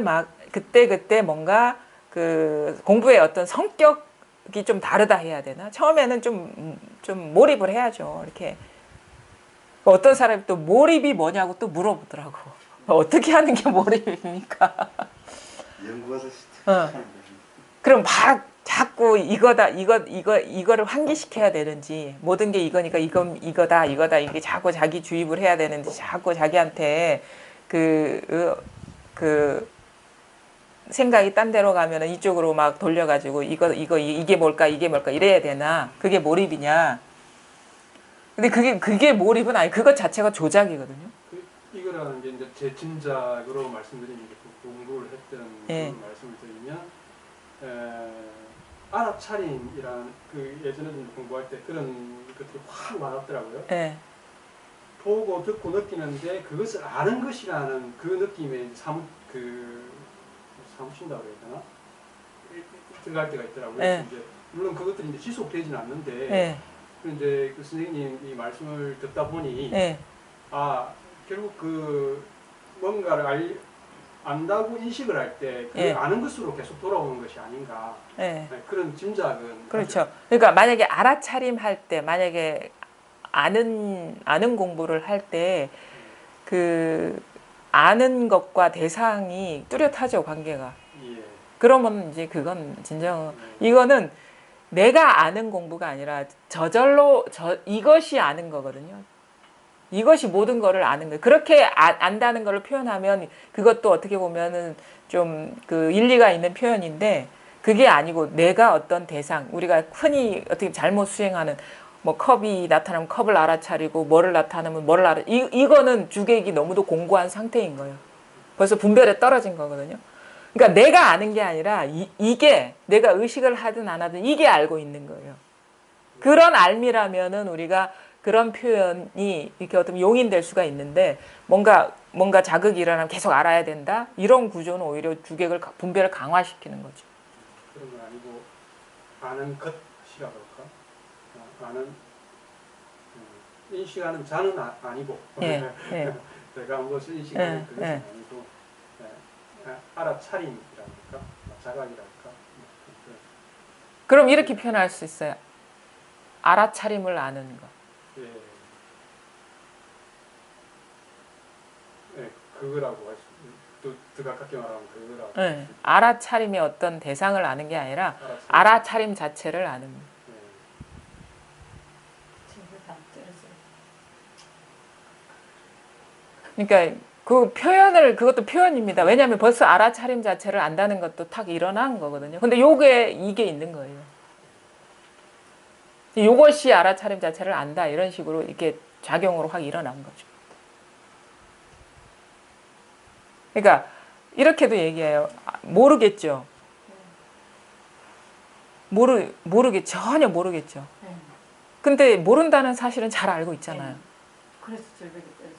뭔가 그 공부의 어떤 성격이 좀 다르다 해야 되나? 처음에는 좀 몰입을 해야죠. 이렇게 어떤 사람이 또 몰입이 뭐냐고 또 물어보더라고. 어떻게 하는 게 몰입입니까? 연구해서 그럼 막 자꾸 이거를 환기시켜야 되는지 모든 게 이거니까 이거다 이게 자꾸 자기 주입을 해야 되는지 자꾸 자기한테 그 생각이 딴 데로 가면은 이쪽으로 막 돌려가지고 이게 뭘까 이래야 되나 그게 몰입이냐? 근데 그게 몰입은 아니 그것 자체가 조작이거든요. 이거라는 게 이제 제 짐작으로 말씀드리는 게 공부를 했던 예. 그런 말씀을 드리면 알아차림이라는 그 예전에 공부할 때 그런 것들이 확 와닿더라고요. 예. 보고 듣고 느끼는데 그것을 아는 것이라는 그 느낌에 사무친다고 해야 되나? 들어갈 때가 있더라고요. 네. 이제 물론 그것들이 이제 지속되지는 않는데 예. 이제 그 선생님이 말씀을 듣다 보니 예. 결국 그 뭔가를 안다고 인식을 할 때 그 예. 아는 것으로 계속 돌아오는 것이 아닌가 예. 그런 짐작은 그렇죠. 그러니까 만약에 알아차림 할 때, 만약에 아는 공부를 할 때, 아는 것과 대상이 뚜렷하죠, 관계가. 예. 그러면 이제 그건 진정, 이거는 내가 아는 공부가 아니라 이것이 아는 거거든요. 이것이 모든 거를 아는 거예요. 그렇게 안다는 거를 표현하면 그것도 어떻게 보면은 좀 일리가 있는 표현인데 그게 아니고 내가 어떤 대상, 우리가 흔히 어떻게 잘못 수행하는 뭐 컵이 나타나면 컵을 알아차리고 뭐를 나타나면 뭐를 이거는 주객이 너무도 공고한 상태인 거예요. 벌써 분별에 떨어진 거거든요. 그러니까 내가 아는 게 아니라 이게 내가 의식을 하든 안 하든 이게 알고 있는 거예요. 그런 알미라면은 우리가 그런 표현이 이렇게 어떤 용인될 수가 있는데 뭔가 자극이 일어나면 계속 알아야 된다? 이런 구조는 오히려 주객을 분별을 강화시키는 거죠. 그런 건 아니고 아는 것이라 그럴까? 아는 인식하는 자는 아니고 예, 예. 내가 무엇을 인식하는 예, 그것은 예. 아니고 알아차림이랄까? 자각이랄까? 그럼 이렇게 표현할 수 있어요. 알아차림을 아는 거. 예. 예, 그거라고 할 수, 더 가깝게 말하면 그거라고. 예. 알아차림의 어떤 대상을 아는 게 아니라 알아차림. 알아차림 자체를 아는 거. 예. 그러니까 그 표현을 그것도 표현입니다. 왜냐하면 벌써 알아차림 자체를 안다는 것도 탁 일어난 거거든요. 근데 이게 있는 거예요. 이것이 알아차림 자체를 안다 이런 식으로 이렇게 작용으로 확 일어난 거죠. 그러니까 이렇게도 얘기해요. 모르겠죠. 전혀 모르겠죠. 근데 모른다는 사실은 잘 알고 있잖아요. 그래서 절벽이 떨어져.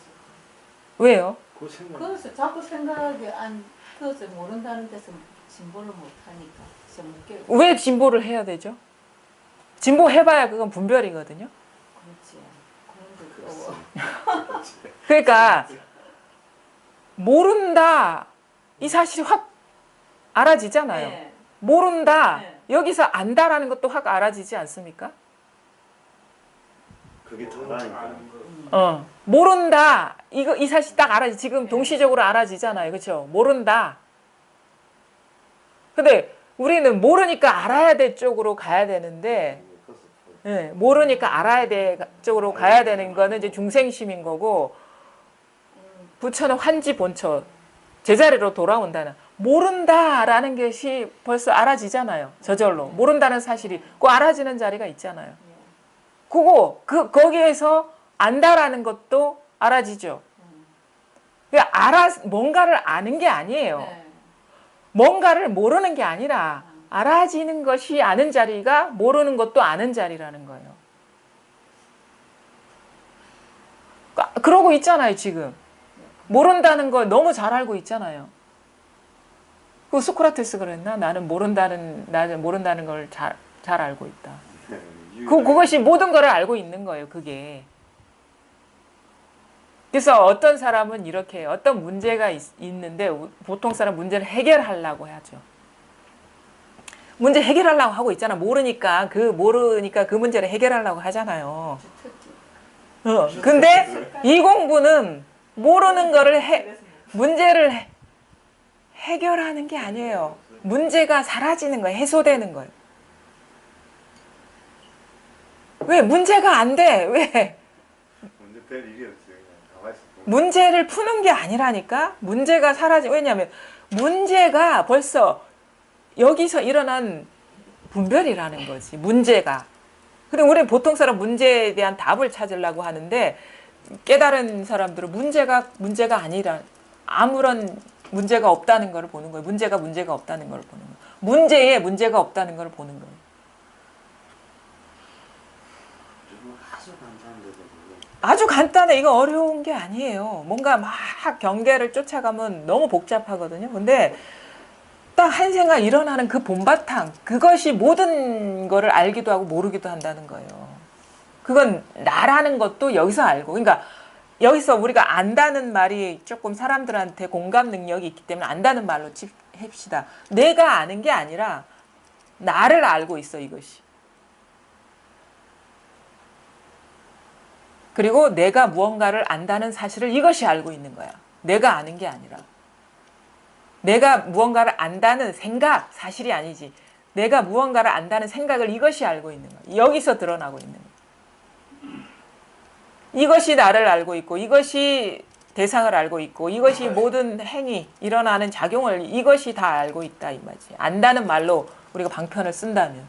왜요? 그 생각. 그래서 자꾸 생각이 안 그것을 모른다는 데서 진보를 못 하니까 진짜 못 깨고. 왜 진보를 해야 되죠? 진보해봐야 그건 분별이거든요. 그렇지. 그런 거 어려워. 그러니까 모른다 이 사실이 확 알아지잖아요. 네. 모른다 네. 여기서 안다라는 것도 확 알아지지 않습니까? 그게 더라니까. 모른다 이 사실 딱 알아지 지금 동시적으로 알아지잖아요. 그렇죠? 모른다. 근데 우리는 모르니까 알아야 될 쪽으로 가야 되는데 모르니까 알아야 될 쪽으로 가야 되는 거는 이제 중생심인 거고 부처는 환지 본처 제자리로 돌아온다는 모른다라는 것이 벌써 알아지잖아요. 저절로 모른다는 사실이 꼭 알아지는 자리가 있잖아요. 거기에서 안다라는 것도 알아지죠. 그러니까 뭔가를 아는 게 아니에요. 네. 뭔가를 모르는 게 아니라 알아지는 것이 아는 자리가 모르는 것도 아는 자리라는 거예요. 그러고 있잖아요, 지금. 모른다는 걸 너무 잘 알고 있잖아요. 그 소크라테스 그랬나? 나는 모른다는 걸 잘 알고 있다. 그것이 모든 걸 알고 있는 거예요, 그게. 그래서 어떤 사람은 이렇게 어떤 문제가 있는데 보통 사람 문제를 해결하려고 하죠. 문제 해결하려고 하고 있잖아. 모르니까 그 문제를 해결하려고 하잖아요. 근데 이 공부는 모르는 거를 문제를 해결하는 게 아니에요. 문제가 사라지는 거예요. 해소되는 거예요. 왜 문제가 안 돼? 왜? 문제 별 일이 없어요. 그냥 가만히 있어. 문제를 푸는 게 아니라니까. 문제가 왜냐하면 문제가 벌써 여기서 일어난 분별이라는 거지. 문제가. 근데 우리 보통 사람 문제에 대한 답을 찾으려고 하는데 깨달은 사람들은 문제가 아니라 아무런 문제가 없다는 걸 보는 거예요. 문제가 없다는 걸 보는 거예요. 문제에 문제가 없다는 걸 보는 거예요. 아주 간단한데도 아주 간단해. 이거 어려운 게 아니에요. 뭔가 막 경계를 쫓아가면 너무 복잡하거든요. 근데 딱 한 생각 일어나는 그 본바탕, 그것이 모든 거를 알기도 하고 모르기도 한다는 거예요. 그건 나라는 것도 여기서 알고. 그러니까 여기서 우리가 안다는 말이 조금 사람들한테 공감 능력이 있기 때문에 안다는 말로 합시다. 내가 아는 게 아니라 나를 알고 있어, 이것이. 그리고 내가 무언가를 안다는 사실을 이것이 알고 있는 거야. 내가 아는 게 아니라. 내가 무언가를 안다는 생각, 사실이 아니지. 내가 무언가를 안다는 생각을 이것이 알고 있는 거야. 여기서 드러나고 있는 거야. 이것이 나를 알고 있고, 이것이 대상을 알고 있고, 이것이 모든 행위, 일어나는 작용을 이것이 다 알고 있다 이 말이지. 안다는 말로 우리가 방편을 쓴다면.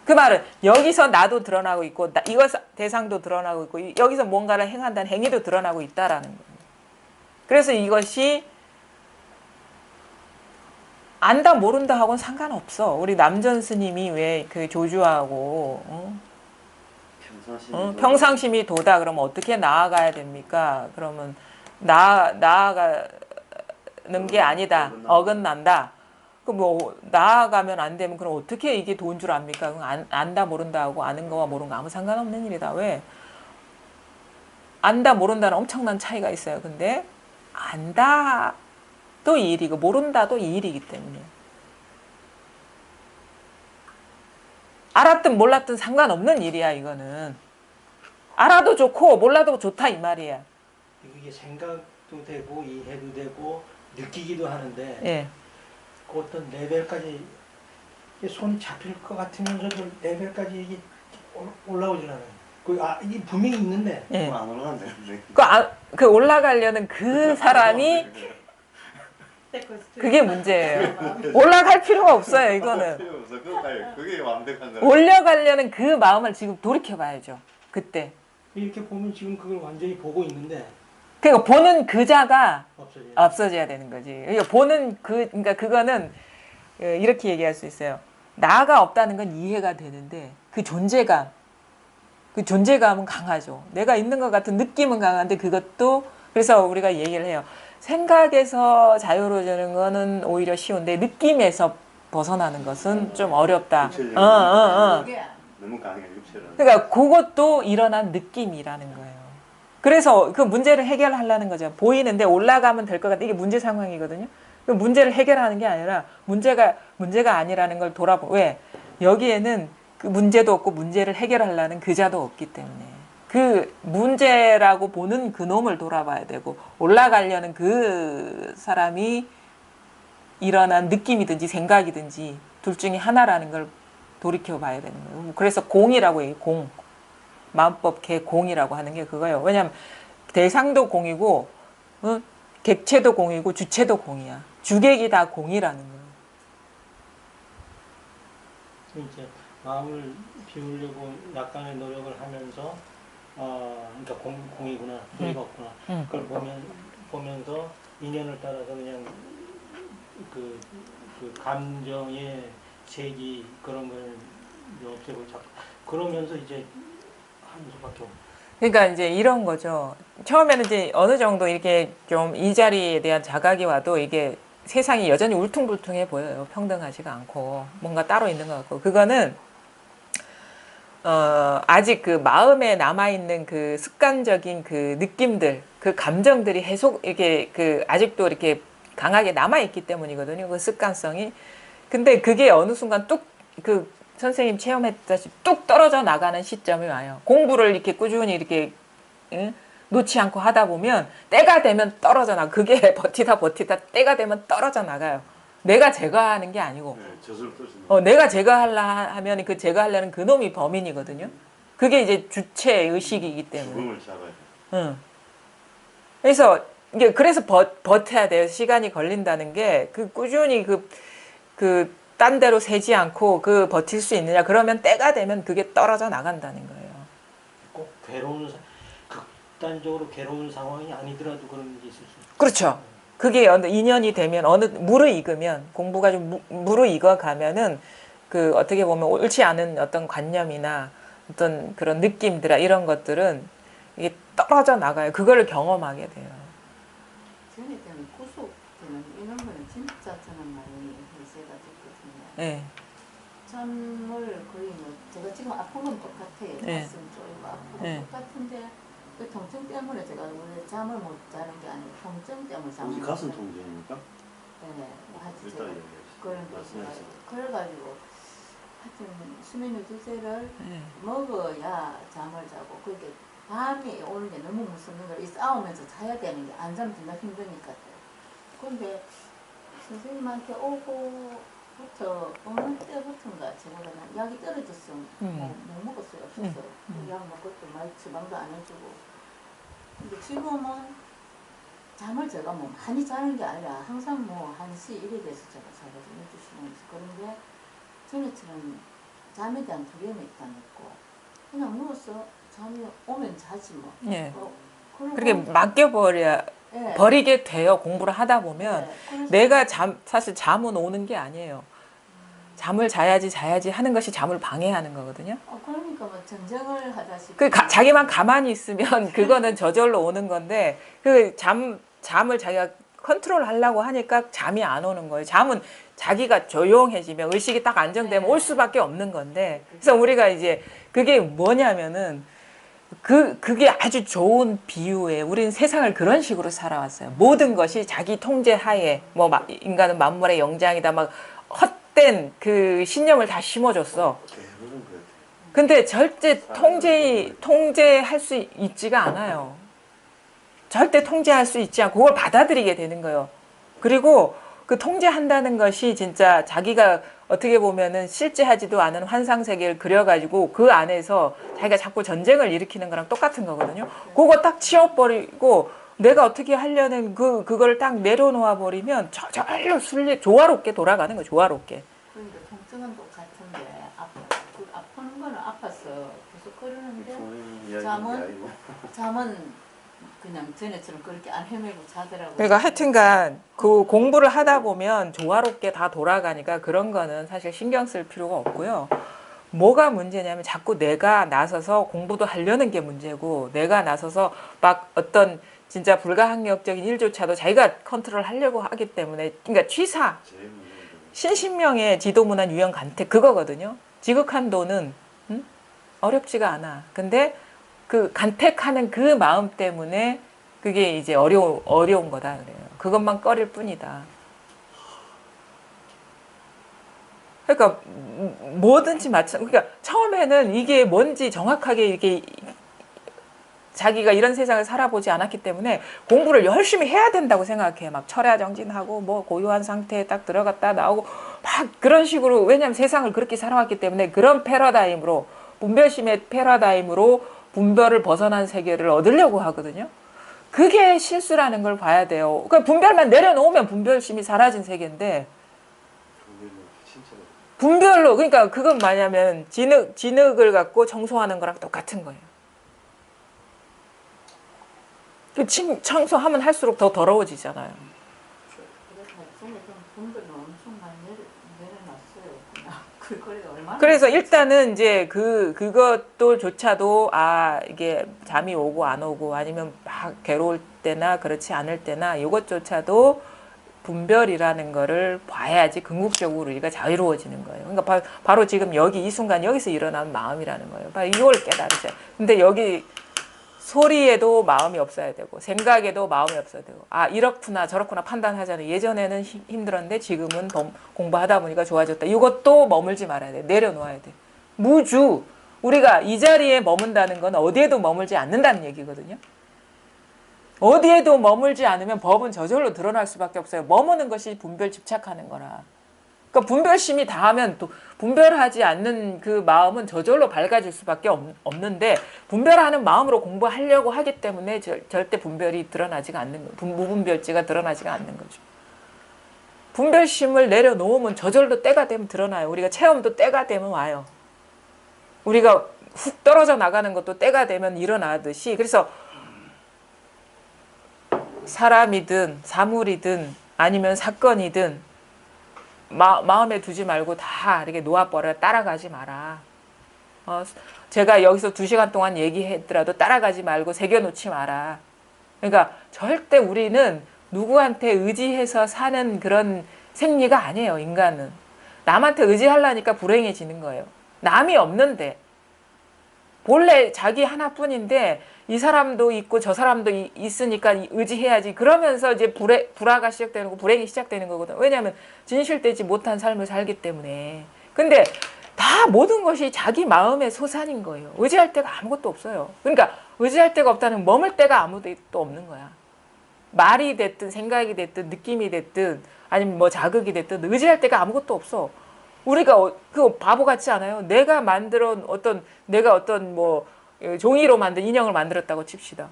그 말은 여기서 나도 드러나고 있고 이것 대상도 드러나고 있고 여기서 뭔가를 행한다는 행위도 드러나고 있다라는 거예요. 그래서 이것이 안다 모른다 하고는 상관없어. 우리 남전 스님이 왜 그 조주하고 평상심이 도다 그러면 어떻게 나아가야 됩니까? 그러면 나아가는 게 아니다. 어긋난다. 뭐 나아가면 안 되면 그럼 어떻게 이게 도인 줄 압니까? 안다 모른다 하고 아는 거와 모르는 거 아무 상관없는 일이다. 왜? 안다 모른다는 엄청난 차이가 있어요. 근데 안다도 이 일이고 모른다도 이 일이기 때문에 알았든 몰랐든 상관없는 일이야. 이거는 알아도 좋고 몰라도 좋다 이 말이야. 이게 생각도 되고 이해도 되고 느끼기도 하는데 예. 그 어떤 레벨까지 손이 잡힐 것 같으면서도 레벨까지 이게 올라오질 않아요. 이게 분명히 있는데. 예. 안 올라간다는데. 그 올라가려는 그 사람이 그게 문제예요. 올라갈 필요가 없어요. 이거는 그게 완벽한 거예요. 올려가려는 그 마음을 지금 돌이켜봐야죠. 그때. 이렇게 보면 지금 그걸 완전히 보고 있는데 그러니까 보는 그자가 없어져요. 없어져야 되는 거지. 그러니까 보는 그러니까 그거는 이렇게 얘기할 수 있어요. 나가 없다는 건 이해가 되는데 그 존재감은 강하죠. 내가 있는 것 같은 느낌은 강한데 그것도 그래서 우리가 얘기를 해요. 생각에서 자유로워지는 거는 오히려 쉬운데 느낌에서 벗어나는 것은 좀 어렵다. 육체적인 그게 너무 강해 육체는. 그러니까 그것도 일어난 느낌이라는 거예요. 그래서 그 문제를 해결하려는 거죠. 보이는데 올라가면 될 것 같아. 이게 문제 상황이거든요. 그 문제를 해결하는 게 아니라 문제가 아니라는 걸 왜? 여기에는 그 문제도 없고 문제를 해결하려는 그자도 없기 때문에 그 문제라고 보는 그 놈을 돌아봐야 되고 올라가려는 그 사람이 일어난 느낌이든지 생각이든지 둘 중에 하나라는 걸 돌이켜 봐야 되는 거예요. 그래서 공이라고 해요. 공. 마음법 개공이라고 하는 게 그거예요. 왜냐하면 대상도 공이고 객체도 공이고 주체도 공이야. 주객이 다 공이라는 거예요. 이제 마음을 비우려고 약간의 노력을 하면서 그러니까 공이구나, 소리가 없구나. 그걸 보면서 인연을 따라서 그냥 그 감정의 세기 그런 걸 없애고 자꾸 그러면서 이제 하는 수밖에 없는. 그러니까 이제 이런 거죠. 처음에는 이제 어느 정도 이렇게 좀 이 자리에 대한 자각이 와도 이게 세상이 여전히 울퉁불퉁해 보여요. 평등하지가 않고 뭔가 따로 있는 것 같고 그거는 아직 그 마음에 남아있는 그 습관적인 그 느낌들, 그 감정들이 이렇게 아직도 이렇게 강하게 남아있기 때문이거든요. 그 습관성이. 근데 그게 어느 순간 선생님 체험했다시피 뚝 떨어져 나가는 시점이 와요. 공부를 이렇게 꾸준히 이렇게 놓지 않고 하다 보면 때가 되면 떨어져 나가. 그게 버티다 때가 되면 떨어져 나가요. 내가 제거하는 게 아니고. 네, 저절로 떨어지는. 내가 제거하려면 그 제거하려는 그 놈이 범인이거든요. 그게 이제 주체 의식이기 때문에. 죽음을 잡아야 돼. 응. 그래서 그래서 버텨야 돼요. 시간이 걸린다는 게 꾸준히 딴 데로 새지 않고 버틸 수 있느냐. 그러면 때가 되면 그게 떨어져 나간다는 거예요. 꼭 극단적으로 괴로운 상황이 아니더라도 그런 게 있을 수 있어요. 그렇죠. 그게 인연이 되면 무르익으면 공부가 좀 무르익어 가면은 어떻게 보면 옳지 않은 어떤 관념이나 어떤 그런 느낌들 이런 것들은 이게 떨어져 나가요. 그걸 경험하게 돼요. 전에 때는 구속 때는 이런 거는 진짜 저는 많이 해제가 됐거든요. 네. 잠을 거의 제가 지금 아픈 건 똑같아요. 네. 가슴 쪼이고 아프고 네. 똑같은데 그 통증 때문에 제가 원래 잠을 못 자는 게 아니고 통증 때문에 잠을 혹시 못 가슴 자요. 통증입니까? 네, 하여튼 일단 제가 얘기해주세요. 그런 게 말씀하세요. 그래가지고 하여튼 수면 유지제를 네. 먹어야 잠을 자고 그게 밤이 오는 게 너무 무섭는 거예요. 이 싸우면서 자야 되는 게 안 자면 정말 힘드니까. 근데 선생님한테 오고부터 어느 때부터인가 제가 그냥 약이 떨어졌어. 못 먹었어요. 없었어요. 약 먹고 또 말 처방도 안 해주고. 근데 지금은 잠을 제가 많이 자는 게 아니라 항상 1시 이래 돼서 제가 자거든요. 2시간에서. 그런데 전에처럼 잠에 대한 두려움이 일단 없고 그냥 누워서 잠이 오면 자지 뭐. 예. 그리고 그렇게 맡겨버려 예. 버리게 돼요. 공부를 하다 보면 네, 그래서 내가 사실 잠은 오는 게 아니에요. 잠을 자야지 하는 것이 잠을 방해하는 거거든요. 그러니까 전쟁을 하다시피 자기만 가만히 있으면 그거는 저절로 오는 건데 잠을 자기가 컨트롤 하려고 하니까 잠이 안 오는 거예요. 잠은 자기가 조용해지면 의식이 딱 안정되면 올 수밖에 없는 건데 그래서 우리가 이제 그게 뭐냐면은 그게 아주 좋은 비유예요. 우리는 세상을 그런 식으로 살아왔어요. 모든 것이 자기 통제 하에 인간은 만물의 영장이다 막 헛된 그 신념을 다 심어줬어. 대부분 그렇대요. 근데 절대 통제할 수 있지가 않아요. 절대 통제할 수 있지 않고 그걸 받아들이게 되는 거예요. 그리고 그 통제한다는 것이 진짜 자기가 어떻게 보면은 실제 하지도 않은 환상 세계를 그려가지고 그 안에서 자기가 자꾸 전쟁을 일으키는 거랑 똑같은 거거든요. 그거 딱 치워버리고 내가 어떻게 하려는 그걸 딱 내려놓아 버리면 저절로 조화롭게 돌아가는 거예요. 조화롭게. 그러니까 통증은 똑같은데 아프는 거는 아팠어. 계속 그러는데 잠은 그냥 전에처럼 그렇게 안 헤매고 자더라고요. 그러니까 하여튼간 그 공부를 하다 보면 조화롭게 다 돌아가니까 그런 거는 사실 신경 쓸 필요가 없고요. 뭐가 문제냐면 자꾸 내가 나서서 공부도 하려는 게 문제고 내가 나서서 막 어떤 진짜 불가항력적인 일조차도 자기가 컨트롤 하려고 하기 때문에 그러니까 취사, 신신명의 지도문안 유형 간택 그거거든요. 지극한도는 어렵지가 않아. 근데 그 간택하는 그 마음 때문에 그게 이제 어려운 거다 그래요. 그것만 꺼릴 뿐이다. 그러니까 뭐든지 그러니까 처음에는 이게 뭔지 정확하게 이게 자기가 이런 세상을 살아보지 않았기 때문에 공부를 열심히 해야 된다고 생각해. 막 철야정진하고 뭐 고요한 상태에 딱 들어갔다 나오고 막 그런 식으로 왜냐하면 세상을 그렇게 살아왔기 때문에 그런 패러다임으로 분별심의 패러다임으로 분별을 벗어난 세계를 얻으려고 하거든요. 그게 실수라는 걸 봐야 돼요. 그러니까 분별만 내려놓으면 분별심이 사라진 세계인데 분별로 그러니까 그건 뭐냐면 진흙을 갖고 청소하는 거랑 똑같은 거예요. 청소하면 할수록 더 더러워지잖아요. 그래서 일단은 이제 그것도조차도 이게 잠이 오고 안 오고 아니면 막 괴로울 때나 그렇지 않을 때나 이것조차도 분별이라는 거를 봐야지 궁극적으로 우리가 자유로워지는 거예요. 그러니까 바로 지금 여기 이 순간 여기서 일어난 마음이라는 거예요. 바로 이걸 깨달으세요. 근데 여기 소리에도 마음이 없어야 되고 생각에도 마음이 없어야 되고 이렇구나 저렇구나 판단하잖아요. 예전에는 힘들었는데 지금은 공부하다 보니까 좋아졌다. 이것도 머물지 말아야 돼. 내려놓아야 돼. 무주 우리가 이 자리에 머문다는 건 어디에도 머물지 않는다는 얘기거든요. 어디에도 머물지 않으면 법은 저절로 드러날 수밖에 없어요. 머무는 것이 분별 집착하는 거라. 그러니까 분별심이 다하면 또 분별하지 않는 그 마음은 저절로 밝아질 수밖에 없는데 분별하는 마음으로 공부하려고 하기 때문에 절대 분별이 드러나지가 않는 거예요. 무분별지가 드러나지가 않는 거죠. 분별심을 내려놓으면 저절로 때가 되면 드러나요. 우리가 체험도 때가 되면 와요. 우리가 훅 떨어져 나가는 것도 때가 되면 일어나듯이 그래서 사람이든 사물이든 아니면 사건이든 마음에 두지 말고 다 이렇게 놓아버려. 따라가지 마라. 제가 여기서 2시간 동안 얘기했더라도 따라가지 말고 새겨놓지 마라. 그러니까 절대 우리는 누구한테 의지해서 사는 그런 생리가 아니에요. 인간은. 남한테 의지하려니까 불행해지는 거예요. 남이 없는데 본래 자기 하나뿐인데 이 사람도 있고 저 사람도 있으니까 의지해야지. 그러면서 이제 불화가 시작되는 거, 불행이 시작되는 거거든. 왜냐하면 진실되지 못한 삶을 살기 때문에. 근데 다 모든 것이 자기 마음의 소산인 거예요. 의지할 데가 아무것도 없어요. 그러니까 의지할 데가 없다는 머물 데가 아무것도 없는 거야. 말이 됐든 생각이 됐든 느낌이 됐든 아니면 뭐 자극이 됐든 의지할 데가 아무것도 없어. 우리가 그 바보 같지 않아요? 내가 어떤 뭐 종이로 만든 인형을 만들었다고 칩시다.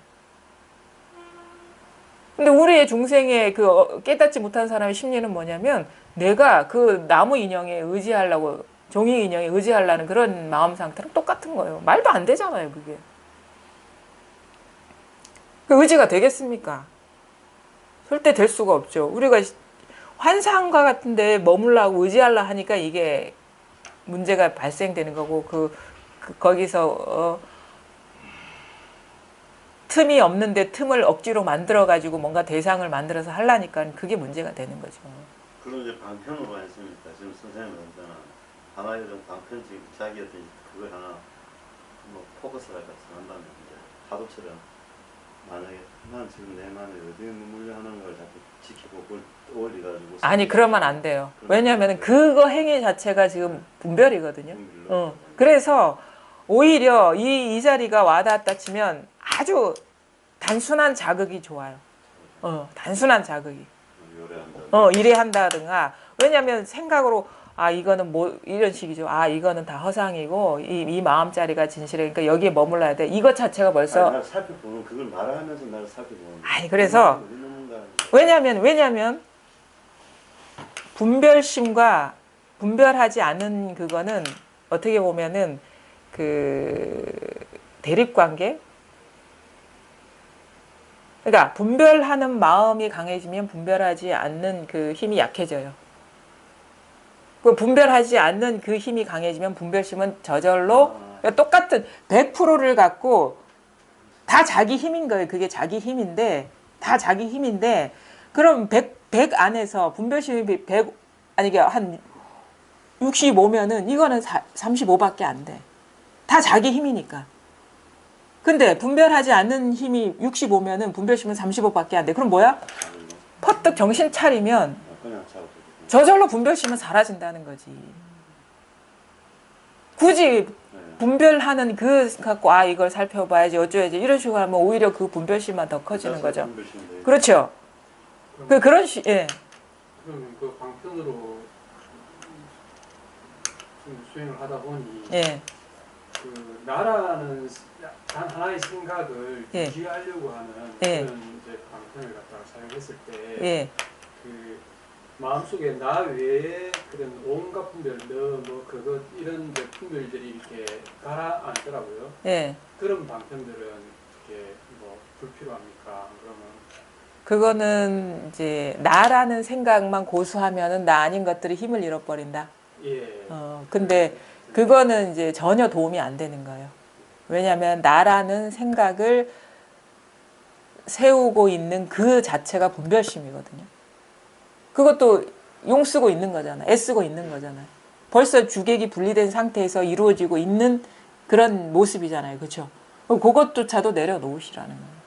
근데 우리의 중생의 그 깨닫지 못한 사람의 심리는 뭐냐면 내가 그 나무 인형에 의지하려고 종이 인형에 의지하려는 그런 마음 상태랑 똑같은 거예요. 말도 안 되잖아요, 그게. 그 의지가 되겠습니까? 절대 될 수가 없죠. 우리가 환상과 같은 데 머물라고 의지하려 하니까 이게 문제가 발생되는 거고 거기서 틈이 없는데 틈을 억지로 만들어가지고 뭔가 대상을 만들어서 하려니까 그게 문제가 되는 거죠. 그럼 이제 방편으로 했습니까? 지금 선생님은 하나의 방편지 자기 어떤 그걸 하나 뭐 포커스를 한다면 이제 파도처럼 만약에 난 지금 내 마음에 어디에 머물려 하는 걸 자꾸 지키고 그걸 떠올려가지고 아니 그러면 안 돼요. 왜냐하면 그거 행위 자체가 지금 분별이거든요. 그래서 오히려 이 자리가 와닿았다 치면 아주 단순한 자극이 좋아요. 단순한 자극이. 요래한다. 이래 한다든가. 왜냐하면 생각으로 아 이거는 뭐 이런 식이죠. 아 이거는 다 허상이고 이 마음자리가 진실해. 그러니까 여기에 머물러야 돼. 이것 자체가 벌써 아니, 날 살펴보면 그걸 말하면서 나를 살펴보는 거야. 아니 그래서 뭔가 왜냐면 분별심과 분별하지 않은 그거는 어떻게 보면은 그 대립관계. 그러니까 분별하는 마음이 강해지면 분별하지 않는 그 힘이 약해져요. 그 분별하지 않는 그 힘이 강해지면 분별심은 저절로 그러니까 똑같은 100%를 갖고 다 자기 힘인 거예요. 그게 자기 힘인데 다 자기 힘인데 그럼 100 안에서 분별심이 100 아니 이게 한 65면은 이거는 35밖에 안 돼. 다 자기 힘이니까. 근데 분별하지 않는 힘이 65면은 분별심은 35밖에 안 돼. 그럼 뭐야? 퍼뜩 정신 차리면 그냥 차고 저절로 분별심은 사라진다는 거지. 굳이 분별하는 그 갖고 아 이걸 살펴봐야지 어쩌야지 이런 식으로 하면 오히려 그 분별심만 더 커지는 거죠. 그렇죠. 그런 예. 그러면 그 방편으로 좀 수행을 하다 보니 예. 그 나라는 단 하나의 생각을 예. 유지하려고 하는 예. 그런 이제 방편을 갖다가 사용했을 때 예. 그 마음속에 나 외에 그런 온갖 분별, 뭐 그거 이런 이제 분별들이 이렇게 가라앉더라고요. 예. 그런 방편들은 이렇게 뭐 불필요합니까? 그러면 그거는 이제 나라는 생각만 고수하면은 나 아닌 것들이 힘을 잃어버린다. 예. 근데 그거는 이제 전혀 도움이 안 되는 거예요. 왜냐하면 나라는 생각을 세우고 있는 그 자체가 분별심이거든요. 그것도 용 쓰고 있는 거잖아요. 애쓰고 있는 거잖아요. 벌써 주객이 분리된 상태에서 이루어지고 있는 그런 모습이잖아요. 그렇죠? 그것조차도 내려놓으시라는 거예요.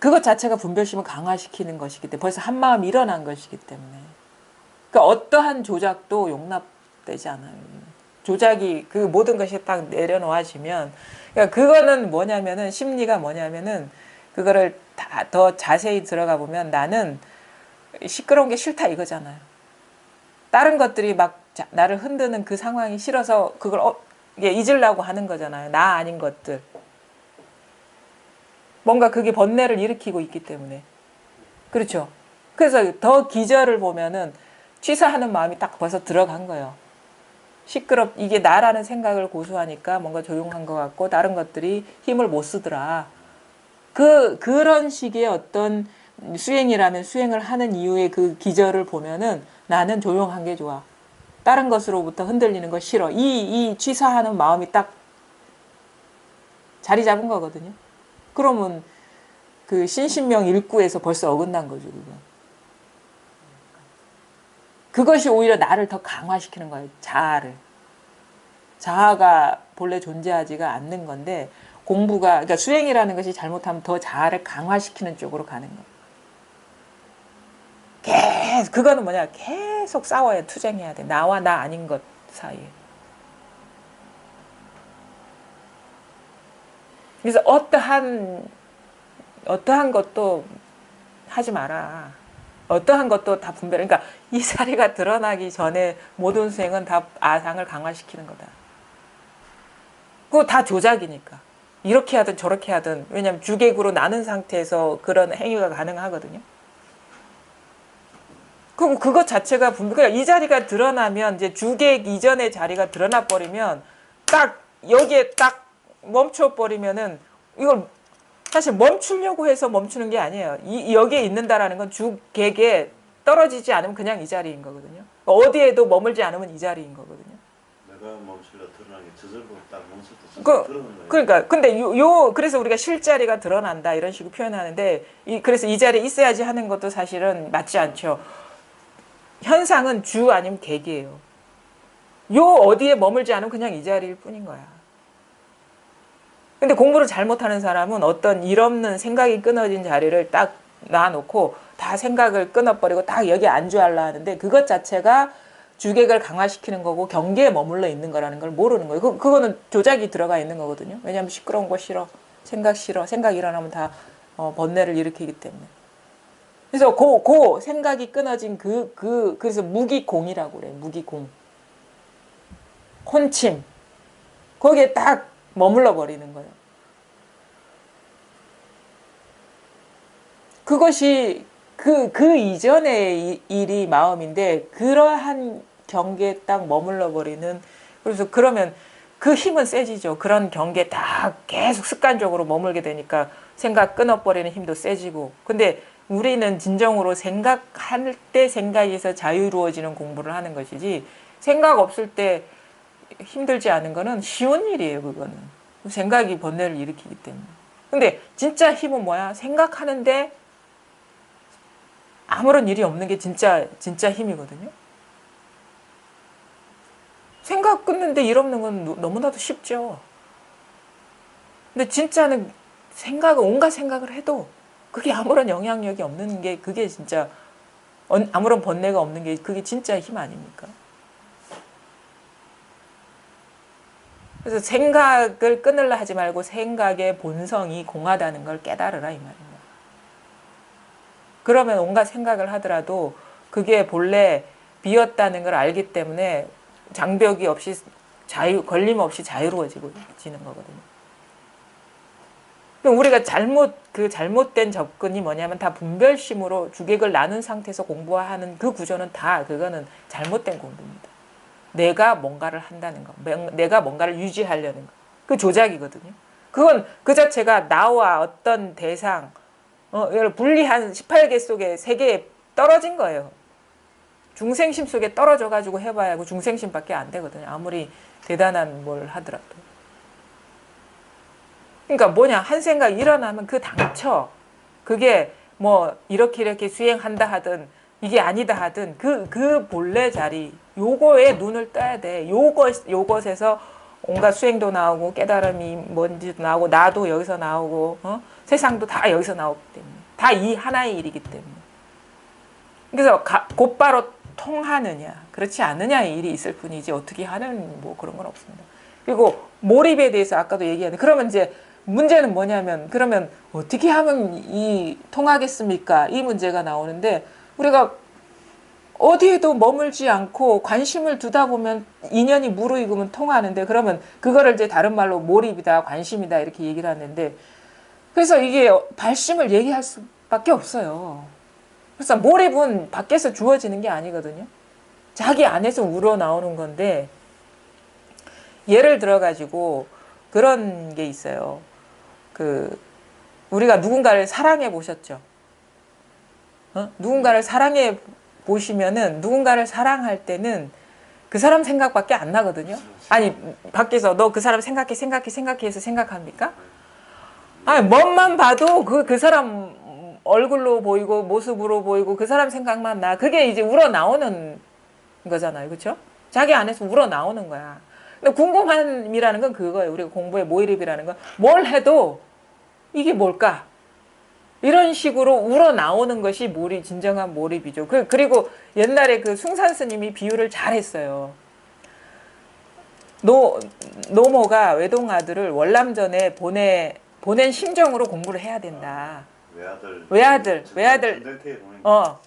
그것 자체가 분별심을 강화시키는 것이기 때문에 벌써 한마음 일어난 것이기 때문에 그러니까 어떠한 조작도 용납되지 않아요. 조작이 그 모든 것이 딱 내려놓아지면 그러니까 그거는 뭐냐면은 심리가 뭐냐면은 그거를 다 더 자세히 들어가 보면 나는 시끄러운 게 싫다 이거잖아요. 다른 것들이 막 나를 흔드는 그 상황이 싫어서 그걸 잊으려고 하는 거잖아요. 나 아닌 것들. 뭔가 그게 번뇌를 일으키고 있기 때문에. 그렇죠. 그래서 더 기절을 보면은 취사하는 마음이 딱 벌써 들어간 거예요. 이게 나라는 생각을 고수하니까 뭔가 조용한 것 같고 다른 것들이 힘을 못 쓰더라. 그런 식의 어떤 수행이라면 수행을 하는 이유의 그 기절을 보면은 나는 조용한 게 좋아. 다른 것으로부터 흔들리는 거 싫어. 이 취사하는 마음이 딱 자리 잡은 거거든요. 그러면 그 신신명 일구에서 벌써 어긋난 거죠. 그것이 오히려 나를 더 강화시키는 거예요. 자아를. 자아가 본래 존재하지가 않는 건데 공부가 그러니까 수행이라는 것이 잘못하면 더 자아를 강화시키는 쪽으로 가는 거예요. 그거는 뭐냐 계속 싸워야 투쟁해야 돼. 나와 나 아닌 것 사이에. 그래서 어떠한 것도 하지 마라. 어떠한 것도 다 분별. 그러니까 이 자리가 드러나기 전에 모든 수행은 다 아상을 강화시키는 거다. 그거 다 조작이니까. 이렇게 하든 저렇게 하든. 왜냐하면 주객으로 나는 상태에서 그런 행위가 가능하거든요. 그럼 그것 자체가 그러니까 이 자리가 드러나면 이제 주객 이전의 자리가 드러나 버리면 딱 여기에 딱 멈춰 버리면은 이걸 사실 멈추려고 해서 멈추는 게 아니에요. 여기에 있는다라는 건 주객에 떨어지지 않으면 그냥 이 자리인 거거든요. 어디에도 머물지 않으면 이 자리인 거거든요. 내가 멈추려 드러나는 게 저절로 딱 멈출 때 드러나는 거예요. 그러니까 근데 그래서 우리가 실자리가 드러난다 이런 식으로 표현하는데 그래서 이 자리에 있어야지 하는 것도 사실은 맞지 않죠. 현상은 주 아니면 객이에요. 어디에 머물지 않으면 그냥 이 자리일 뿐인 거야. 근데 공부를 잘못하는 사람은 어떤 일 없는 생각이 끊어진 자리를 딱 놔놓고 다 생각을 끊어버리고 딱 여기 안주하려 하는데 그것 자체가 주객을 강화시키는 거고 경계에 머물러 있는 거라는 걸 모르는 거예요. 그거는 조작이 들어가 있는 거거든요. 왜냐하면 시끄러운 거 싫어. 생각 싫어. 생각 일어나면 다 번뇌를 일으키기 때문에. 그래서 그 생각이 끊어진 그래서 무기공이라고 그래. 무기공. 혼침. 거기에 딱 머물러 버리는 거예요. 그것이 그 이전의 일이 마음인데 그러한 경계에 딱 머물러 버리는 그래서 그러면 그 힘은 세지죠. 그런 경계에 딱 계속 습관적으로 머물게 되니까 생각 끊어버리는 힘도 세지고 근데 우리는 진정으로 생각할 때 생각에서 자유로워지는 공부를 하는 것이지 생각 없을 때 힘들지 않은 거는 쉬운 일이에요. 그거는 생각이 번뇌를 일으키기 때문에 근데 진짜 힘은 뭐야? 생각하는데 아무런 일이 없는 게 진짜 힘이거든요. 생각 끊는데 일 없는 건 너무나도 쉽죠. 근데 진짜는 온갖 생각을 해도 그게 아무런 영향력이 없는 게 그게 진짜 아무런 번뇌가 없는 게 그게 진짜 힘 아닙니까? 그래서 생각을 끊으려 하지 말고 생각의 본성이 공하다는 걸 깨달으라 이 말입니다. 그러면 온갖 생각을 하더라도 그게 본래 비었다는 걸 알기 때문에 장벽이 없이 걸림 없이 자유로워지는 거거든요. 그럼 우리가 잘못된 접근이 뭐냐면 다 분별심으로 주객을 나눈 상태에서 공부하는 그 구조는 다 그거는 잘못된 공부입니다. 내가 뭔가를 한다는 거, 내가 뭔가를 유지하려는 거, 그 조작이거든요. 그건 그 자체가 나와 어떤 대상, 분리한 18개 속에 3개에 떨어진 거예요. 중생심 속에 떨어져가지고 해봐야 그 중생심밖에 안 되거든요. 아무리 대단한 뭘 하더라도. 그러니까 뭐냐 한 생각 일어나면 그 당처 그게 뭐 이렇게 수행한다 하든 이게 아니다 하든 그 본래 자리 요거에 눈을 떠야 돼. 요것에서 온갖 수행도 나오고 깨달음이 뭔지도 나오고 나도 여기서 나오고 세상도 다 여기서 나오기 때문에 다 이 하나의 일이기 때문에 그래서 곧바로 통하느냐 그렇지 않느냐의 일이 있을 뿐이지 어떻게 하는 뭐 그런 건 없습니다. 그리고 몰입에 대해서 아까도 얘기했는데 그러면 이제 문제는 뭐냐면 그러면 어떻게 하면 통하겠습니까? 이 문제가 나오는데 우리가 어디에도 머물지 않고 관심을 두다 보면 인연이 무르익으면 통하는데 그러면 그거를 이제 다른 말로 몰입이다 관심이다 이렇게 얘기를 하는데 그래서 이게 발심을 얘기할 수밖에 없어요. 그래서 몰입은 밖에서 주어지는 게 아니거든요. 자기 안에서 우러나오는 건데 예를 들어 가지고 그런 게 있어요. 우리가 누군가를 사랑해 보셨죠? 누군가를 사랑해 보시면은 누군가를 사랑할 때는 그 사람 생각밖에 안 나거든요. 아니 밖에서 너 그 사람 생각해서 생각합니까? 아니 멋만 봐도 그 사람 얼굴로 보이고 모습으로 보이고 그 사람 생각만 나. 그게 이제 우러나오는 거잖아요. 그렇죠? 자기 안에서 우러나오는 거야. 근데 궁금함이라는 건 그거예요. 우리가 공부의 모의립이라는 건 뭘 해도 이게 뭘까? 이런 식으로 우러나오는 것이 진정한 몰입이죠. 그리고 옛날에 그 숭산 스님이 비유를 잘했어요. 노모가 외동아들을 월남전에 보낸 심정으로 공부를 해야 된다. 외아들 전쟁터에 보낸 심정으로.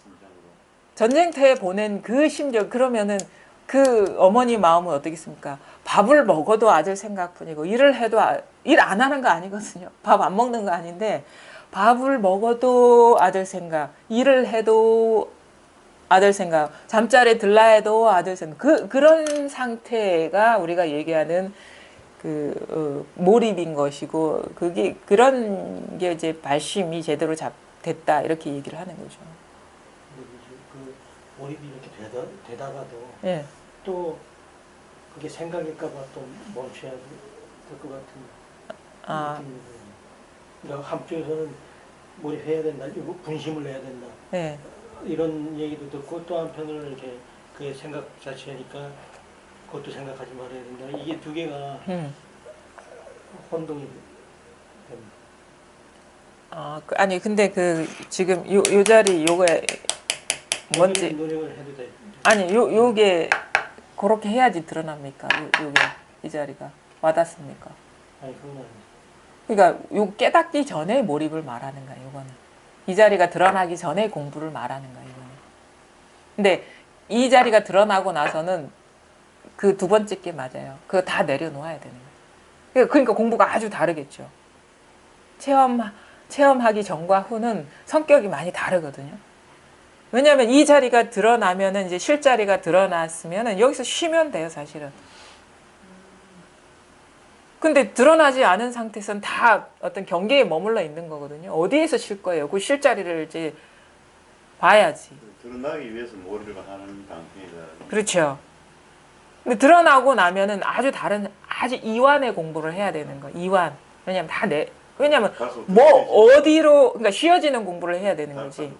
전쟁터에 보낸 그 심정 그러면은 그 어머니 마음은 어떻겠습니까? 밥을 먹어도 아들 생각뿐이고 일을 해도 일 안 하는 거 아니거든요. 밥 안 먹는 거 아닌데 밥을 먹어도 아들 생각, 일을 해도 아들 생각, 잠자리에 들라 해도 아들 생각. 그런 상태가 우리가 얘기하는 몰입인 것이고 그런 게 이제 발심이 제대로 됐다 이렇게 얘기를 하는 거죠. 그 몰입이 이렇게 되다가도 예. 또 그게 생각일까봐 또 멈춰야 될 것 같은 느낌이 들어요. 그러니까 한쪽에서는 몰입해야 된다, 이거 분심을 내야 된다. 예. 이런 얘기도 듣고 또 한편으로는 이렇게 그의 생각 자체니까 그것도 생각하지 말아야 된다. 이게 두 개가 혼동이 됩니다. 아니 근데 지금 요 자리 요거에 뭔지 노력을 해도 돼. 아니 요게 그렇게 해야지 드러납니까? 요게 이 자리가 와닿습니까? 아니 그건 아니죠. 그러니까 요 깨닫기 전에 몰입을 말하는 거야. 요거는 이 자리가 드러나기 전에 공부를 말하는 거예요. 이거는. 근데 이 자리가 드러나고 나서는 그 두 번째 게 맞아요. 그거 다 내려놓아야 되는 거예요. 그러니까 공부가 아주 다르겠죠. 체험하기 전과 후는 성격이 많이 다르거든요. 왜냐하면 이 자리가 드러나면은 이제 실자리가 드러났으면은 여기서 쉬면 돼요, 사실은. 근데 드러나지 않은 상태에서는 다 어떤 경계에 머물러 있는 거거든요. 어디에서 쉴 거예요? 그 실자리를 이제 봐야지. 드러나기 위해서 머리를 하는 방식이다. 그렇죠. 근데 드러나고 나면은 아주 다른, 아주 이완의 공부를 해야 되는 거. 이완. 왜냐면 왜냐면 뭐 어디로, 그러니까 쉬어지는 공부를 해야 되는 거지.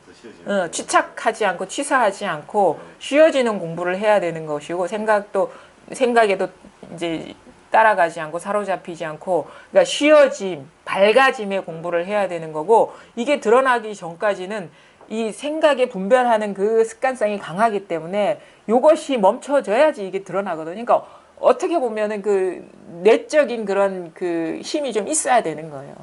취착하지 않고 취사하지 않고 쉬어지는 공부를 해야 되는 것이고, 생각에도 이제 따라가지 않고 사로잡히지 않고, 그러니까 쉬어짐, 밝아짐의 공부를 해야 되는 거고, 이게 드러나기 전까지는 이 생각에 분별하는 그 습관성이 강하기 때문에 이것이 멈춰져야지 이게 드러나거든요. 그러니까 어떻게 보면은 그 내적인 그런 그 힘이 좀 있어야 되는 거예요.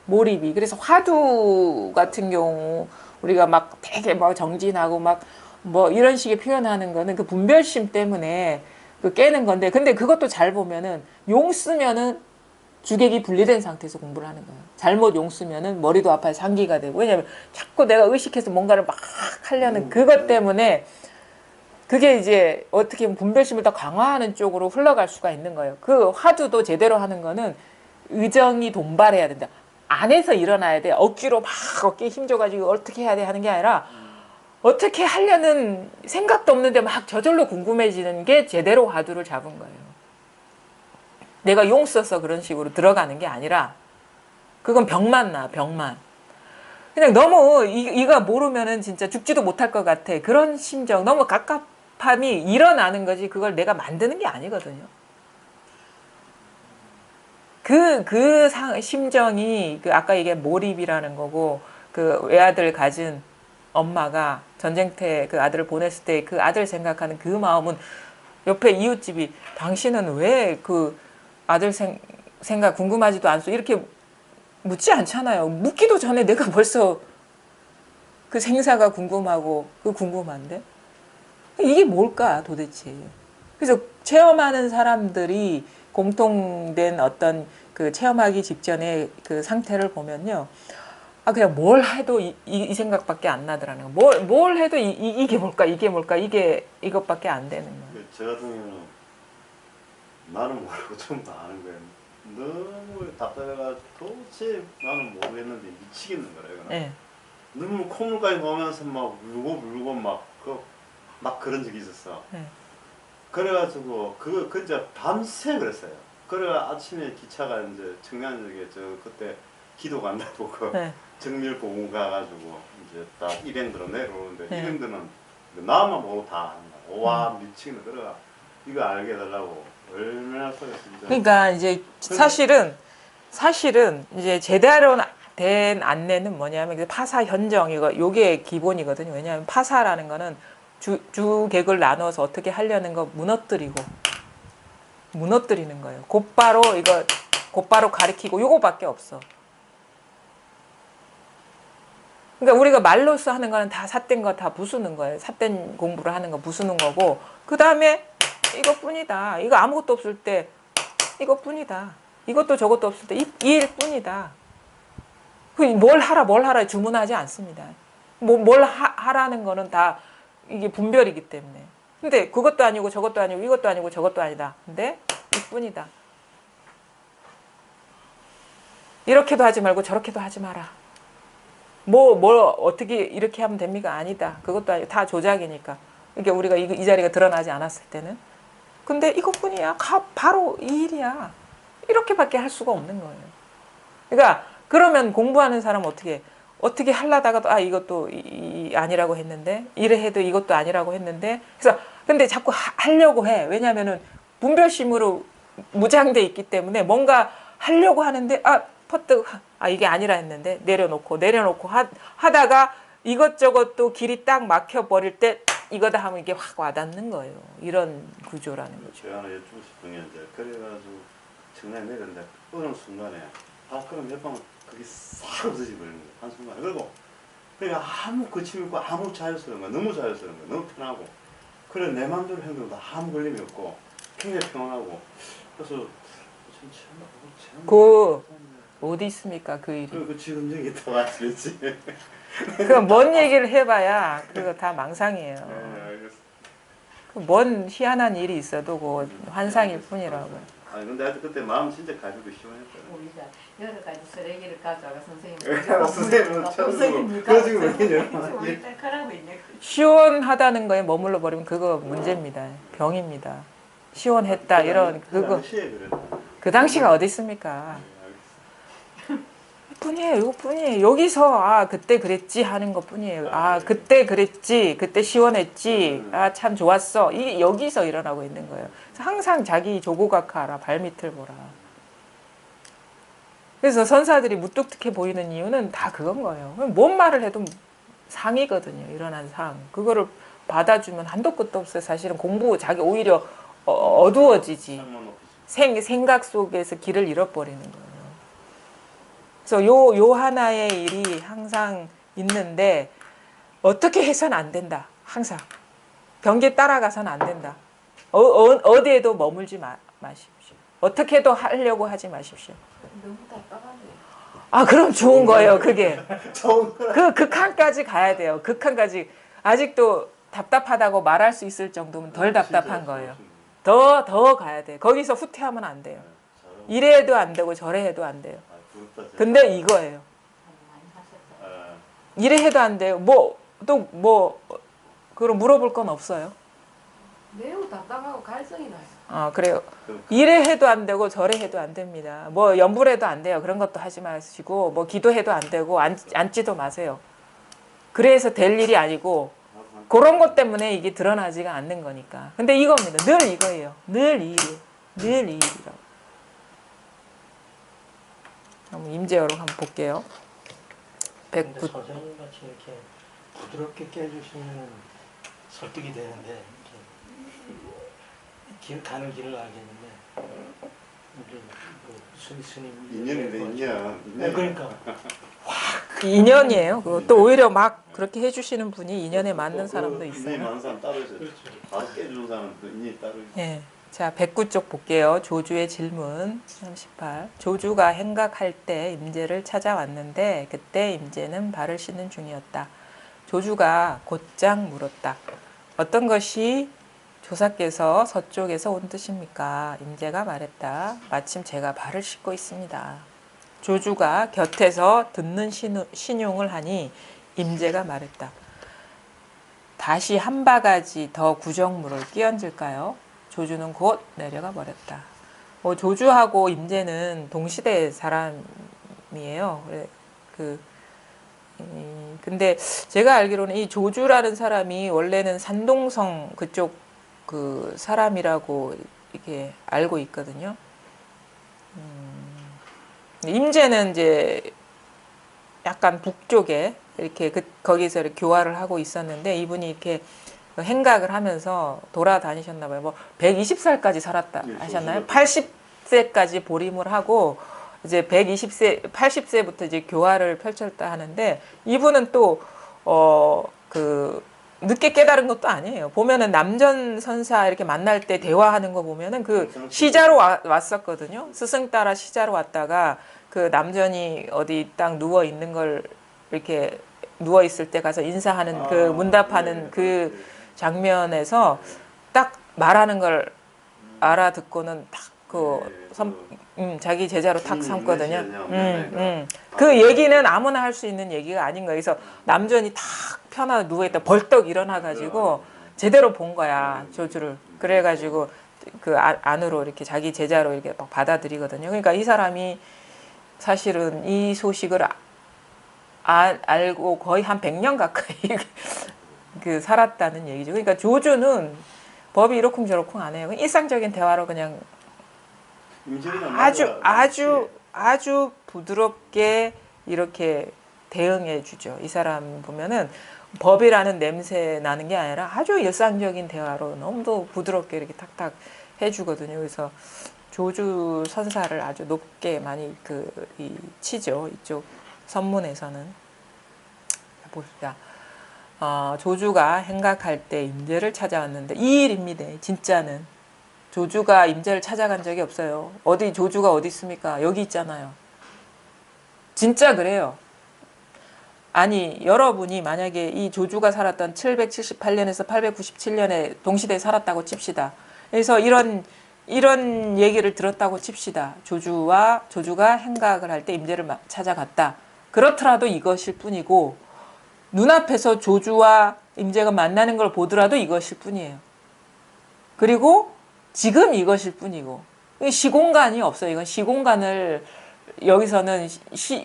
몰입이. 그래서 화두 같은 경우 우리가 막 되게 뭐 정진하고 막 뭐 이런 식의 표현하는 거는 그 분별심 때문에 그 깨는 건데, 근데 그것도 잘 보면은 용 쓰면은 주객이 분리된 상태에서 공부를 하는 거예요. 잘못 용 쓰면은 머리도 아파요. 상기가 되고. 왜냐면 자꾸 내가 의식해서 뭔가를 막 하려는 그것 때문에 그게 이제 어떻게 보면 분별심을 더 강화하는 쪽으로 흘러갈 수가 있는 거예요. 그 화두도 제대로 하는 거는 의정이 돈발해야 된다. 안에서 일어나야 돼. 억지로 막 어깨에 힘줘가지고 어떻게 해야 돼 하는 게 아니라 어떻게 하려는 생각도 없는데 막 저절로 궁금해지는 게 제대로 화두를 잡은 거예요. 내가 용 써서 그런 식으로 들어가는 게 아니라 그건 병만 나, 병만. 그냥 너무 이거 모르면은 진짜 죽지도 못할 것 같아. 그런 심정, 너무 갑갑함이 일어나는 거지 그걸 내가 만드는 게 아니거든요. 심정이 아까 얘기한 몰입이라는 거고, 그 외아들 가진 엄마가 전쟁터에 그 아들을 보냈을 때 그 아들 생각하는 그 마음은 옆에 이웃집이 당신은 왜 그 아들 생각 궁금하지도 않소 이렇게 묻지 않잖아요. 묻기도 전에 내가 벌써 그 생사가 궁금하고 그 궁금한데 이게 뭘까 도대체. 그래서 체험하는 사람들이 공통된 어떤 그 체험하기 직전의 그 상태를 보면요. 그냥 뭘 해도 이 생각밖에 안 나더라는 거. 뭘 해도 이게 뭘까, 이것밖에 안 되는 거예요. 저 같은 경우는 나는 모르고 전부 다 아는 거예요. 너무 답답해가 도대체 나는 모르겠는데 미치겠는 거래요. 네. 너무 콧물까지 나오면서 막 울고 막 그런 적이 있었어. 네. 그래가지고 그 이제 밤새 그랬어요. 그래가 아침에 기차가 이제 청량 쪽에 그때 기도 간다고 네. 정밀 보고 가가지고 이제 딱 일행들은 내려오는데 네. 일행들은 나만 보고 다 한다. 와 미치겠네. 그래가 이거 알게 해달라고 얼마나 소리했어. 그러니까 이제 사실은 이제 제대로 된 안내는 뭐냐면 파사 현정 요게 기본이거든요. 왜냐하면 파사라는 거는 주객을 나눠서 어떻게 하려는 거 무너뜨리는 거예요. 곧바로 가리키고 요거밖에 없어. 그러니까 우리가 말로써 하는 거는 다 삿된 거 다 부수는 거예요. 삿된 공부를 하는 거 부수는 거고, 그 다음에 이것뿐이다. 이거 아무것도 없을 때 이것뿐이다. 이것도 저것도 없을 때 이 일뿐이다. 뭘 하라 주문하지 않습니다. 뭘 하라는 거는 다 이게 분별이기 때문에. 근데 그것도 아니고 저것도 아니고 이것도 아니고 저것도 아니다. 근데 이뿐이다. 이렇게도 하지 말고 저렇게도 하지 마라. 뭘 어떻게 이렇게 하면 됩니까? 아니다. 그것도 아니고 다 조작이니까. 그러니까 우리가 이 자리가 드러나지 않았을 때는. 근데 이것뿐이야. 바로 이 일이야. 이렇게밖에 할 수가 없는 거예요. 그러니까 그러면 공부하는 사람은 어떻게 하려다가도 이것도 아니라고 했는데, 이래 해도 이것도 아니라고 했는데, 그래서 근데 자꾸 하려고 해. 왜냐하면은 분별심으로 무장돼 있기 때문에 뭔가 하려고 하는데 퍼뜩 이게 아니라 했는데 내려놓고 하다가 이것저것 또 길이 딱 막혀버릴 때 이거다 하면 이게 확 와닿는 거예요. 이런 구조라는 거죠. 제가 하나 여쭈고 싶은 게 이제 그래가지고 청량에 내렸는데 어느 순간에 그럼 몇 방 그게 싹 없어져 버리는 거예요. 한순간에. 그리고 그러니까 아무 거침 없고 아무 자유스러운 거, 너무 자유스러운 거, 너무 편하고. 그래 내 마음대로 행동도 아무 걸림이 없고 굉장히 평온하고. 그래서 그 어디 있습니까 그 일이? 그 지금 여기 다 왔지. 그럼 뭔 얘기를 해봐야 그거 다 망상이에요. 네, 알겠습니다. 그 뭔 희한한 일이 있어도 그 환상일 뿐이라고. 아니 근데 하여튼 그때 마음 진짜 가지고 시원했어요. 우리가 여러 가지 쓰레기를 가져가 선생님. 선생님은 처음으로 그거 지금 왜냐면 우리 딸하고 있네. 시원하다는 거에 머물러 버리면 그거 문제입니다. 병입니다. 시원했다 이런 그거 그 당시가 어디 있습니까? 뿐이에요. 이거뿐이에요. 여기서 아 그때 그랬지 하는 것뿐이에요. 아 그때 그랬지, 그때 시원했지, 아 참 좋았어. 이게 여기서 일어나고 있는 거예요. 그래서 항상 자기 조고각하라, 발밑을 보라. 그래서 선사들이 무뚝뚝해 보이는 이유는 다 그건 거예요. 뭔 말을 해도 상이거든요. 일어난 상. 그거를 받아주면 한도 끝도 없어요. 사실은 공부 자기 오히려 어두워지지. 생각 속에서 길을 잃어버리는 거예요. 그래서 요 하나의 일이 항상 있는데 어떻게 해서는 안 된다. 항상 경계 따라가서는 안 된다. 어디에도 머물지 마십시오. 어떻게도 하려고 하지 마십시오. 너무 답답하네. 아 그럼 좋은 거예요. 그게 좋은 그 극한까지 가야 돼요. 극한까지 아직도 답답하다고 말할 수 있을 정도면 덜 답답한 거예요. 더 가야 돼. 거기서 후퇴하면 안 돼요. 이래 해도 안 되고 저래 해도 안 돼요. 근데 이거예요. 많이 하셨다. 이래 해도 안 돼요. 그럼 물어볼 건 없어요. 매우 답답하고 갈성이 나요. 그래요. 이래 해도 안 되고 저래 해도 안 됩니다. 뭐 연불해도 안 돼요. 그런 것도 하지 마시고 뭐 기도해도 안 되고 앉지도 마세요. 그래서 될 일이 아니고 그런 것 때문에 이게 드러나지가 않는 거니까. 근데 이겁니다. 늘 이거예요. 늘 이 일이에요. 늘 이 일이라고. 한번 임재어로 한번 볼게요. 근데 109. 선생님 같이 이렇게 부드럽게 깨주시면 설득이 되는데 길 가는 길을 알겠는데 이제 그 스님 인연인데 인연. 네, 그러니까 인연이에요. 그것도 오히려 막 그렇게 해주시는 분이 인연에 맞는 사람도 인연이 있어요. 많은 사람 따로 있어요. 다 깨주는 사람도 인연이 따로 있어요. 예. 자, 109쪽 볼게요. 조주의 질문 38. 조주가 행각할 때 임재를 찾아왔는데 그때 임재는 발을 씻는 중이었다. 조주가 곧장 물었다. 어떤 것이 조사께서 서쪽에서 온 뜻입니까? 임재가 말했다. 마침 제가 발을 씻고 있습니다. 조주가 곁에서 듣는 신용을 하니 임재가 말했다. 다시 한 바가지 더 구정물을 끼얹을까요? 조주는 곧 내려가 버렸다. 조주하고 임재는 동시대 사람이에요. 근데 제가 알기로는 이 조주라는 사람이 원래는 산동성 그쪽 그 사람이라고 이렇게 알고 있거든요. 임재는 이제 약간 북쪽에 이렇게 거기서 이렇게 교화를 하고 있었는데 이분이 이렇게 행각을 하면서 돌아다니셨나 봐요. 뭐 120살까지 살았다 하셨나요? 80세까지 보림을 하고 이제 80세부터 이제 교화를 펼쳤다 하는데 이분은 또 늦게 깨달은 것도 아니에요. 보면은 남전 선사 이렇게 만날 때 대화하는 거 보면은 그 시자로 왔었거든요. 스승 따라 시자로 왔다가 그 남전이 어디 딱 누워 있는 걸 이렇게 누워 있을 때 가서 인사하는 그 문답하는 그 장면에서 딱 말하는 걸 알아듣고는 자기 제자로 탁 삼거든요. 그 얘기는 아무나 할 수 있는 얘기가 아닌 거예요. 그래서 남전이 탁 편하게 누워있다 벌떡 일어나가지고 제대로 본 거야, 조주를. 그래가지고 그 안으로 이렇게 자기 제자로 이렇게 막 받아들이거든요. 그러니까 이 사람이 사실은 이 소식을 알고 거의 한 100년 가까이 그 살았다는 얘기죠. 그러니까 조주는 법이 이러쿵저러쿵 안 해요. 일상적인 대화로 그냥 아주 부드럽게 이렇게 대응해 주죠. 이 사람 보면은 법이라는 냄새 나는 게 아니라 아주 일상적인 대화로 너무도 부드럽게 이렇게 탁탁 해주거든요. 그래서 조주 선사를 아주 높게 많이 치죠. 이쪽 선문에서는. 봅시다. 조주가 행각할 때 임재를 찾아왔는데 이 일입니다. 진짜는. 조주가 임재를 찾아간 적이 없어요. 어디 조주가 어디 있습니까? 여기 있잖아요. 진짜 그래요. 아니 여러분이 만약에 이 조주가 살았던 778년에서 897년에 동시대에 살았다고 칩시다. 그래서 이런 얘기를 들었다고 칩시다. 조주가 행각을 할 때 임재를 찾아갔다. 그렇더라도 이것일 뿐이고 눈앞에서 조주와 임재가 만나는 걸 보더라도 이것일 뿐이에요. 그리고 지금 이것일 뿐이고 시공간이 없어요. 이건 시공간을 여기서는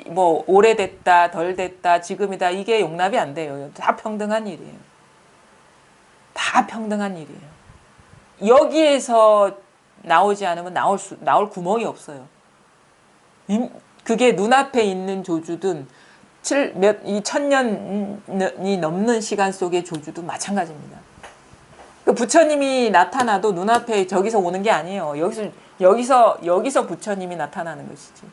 뭐 오래됐다, 덜 됐다, 지금이다 이게 용납이 안 돼요. 다 평등한 일이에요. 다 평등한 일이에요. 여기에서 나오지 않으면 나올 구멍이 없어요. 그게 눈앞에 있는 조주든 1000년이 넘는 시간 속의 조주도 마찬가지입니다. 그 부처님이 나타나도 눈앞에 저기서 오는 게 아니에요. 여기서 부처님이 나타나는 것이지.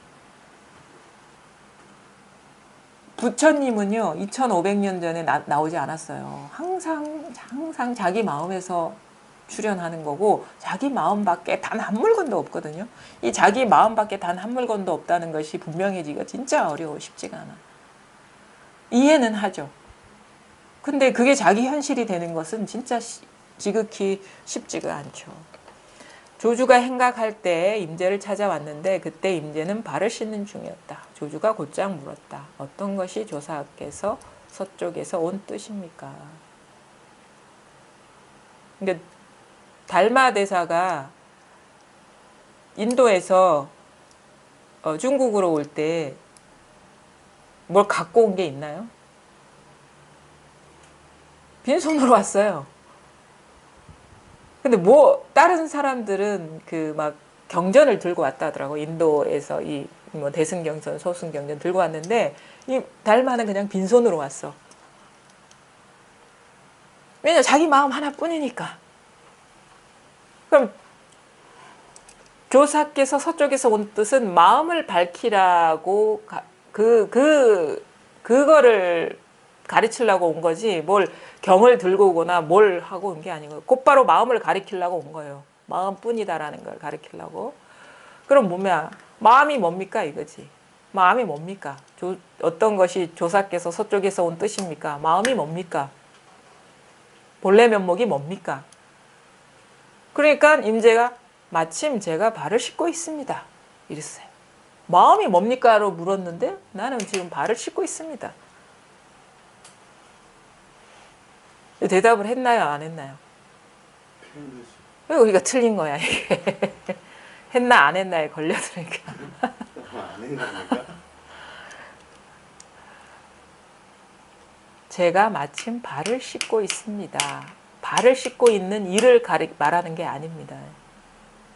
부처님은요 2500년 전에 나오지 않았어요. 항상 자기 마음에서 출현하는 거고 자기 마음밖에 단 한 물건도 없거든요. 이 자기 마음밖에 단 한 물건도 없다는 것이 분명해지기가 진짜 어려워. 쉽지가 않아. 이해는 하죠. 근데 그게 자기 현실이 되는 것은 진짜 지극히 쉽지가 않죠. 조주가 행각할 때 임재를 찾아왔는데 그때 임재는 발을 씻는 중이었다. 조주가 곧장 물었다. 어떤 것이 조사께서 서쪽에서 온 뜻입니까? 그러니까 달마 대사가 인도에서 중국으로 올 때 뭘 갖고 온 게 있나요? 빈손으로 왔어요. 근데 뭐 다른 사람들은 그 막 경전을 들고 왔다 하더라고. 인도에서 이 뭐 대승경전, 소승경전 들고 왔는데 이 달마는 그냥 빈손으로 왔어. 왜냐 자기 마음 하나뿐이니까. 그럼 조사께서 서쪽에서 온 뜻은 마음을 밝히라고 그거를 가르치려고 온 거지 뭘 경을 들고 오거나 뭘 하고 온 게 아니고 곧바로 마음을 가르치려고 온 거예요. 마음뿐이다라는 걸 가르치려고. 그럼 뭐냐? 마음이 뭡니까 이거지. 마음이 뭡니까? 어떤 것이 조사께서 서쪽에서 온 뜻입니까? 마음이 뭡니까? 본래 면목이 뭡니까? 그러니까 임재가 마침 제가 발을 씻고 있습니다. 이랬어요. 마음이 뭡니까로 물었는데 나는 지금 발을 씻고 있습니다. 대답을 했나요? 안 했나요? 우리가 틀린 거야 이게. 했나 안 했나에 걸려드니까. 안 했나니까? 제가 마침 발을 씻고 있습니다. 발을 씻고 있는 일을 말하는 게 아닙니다.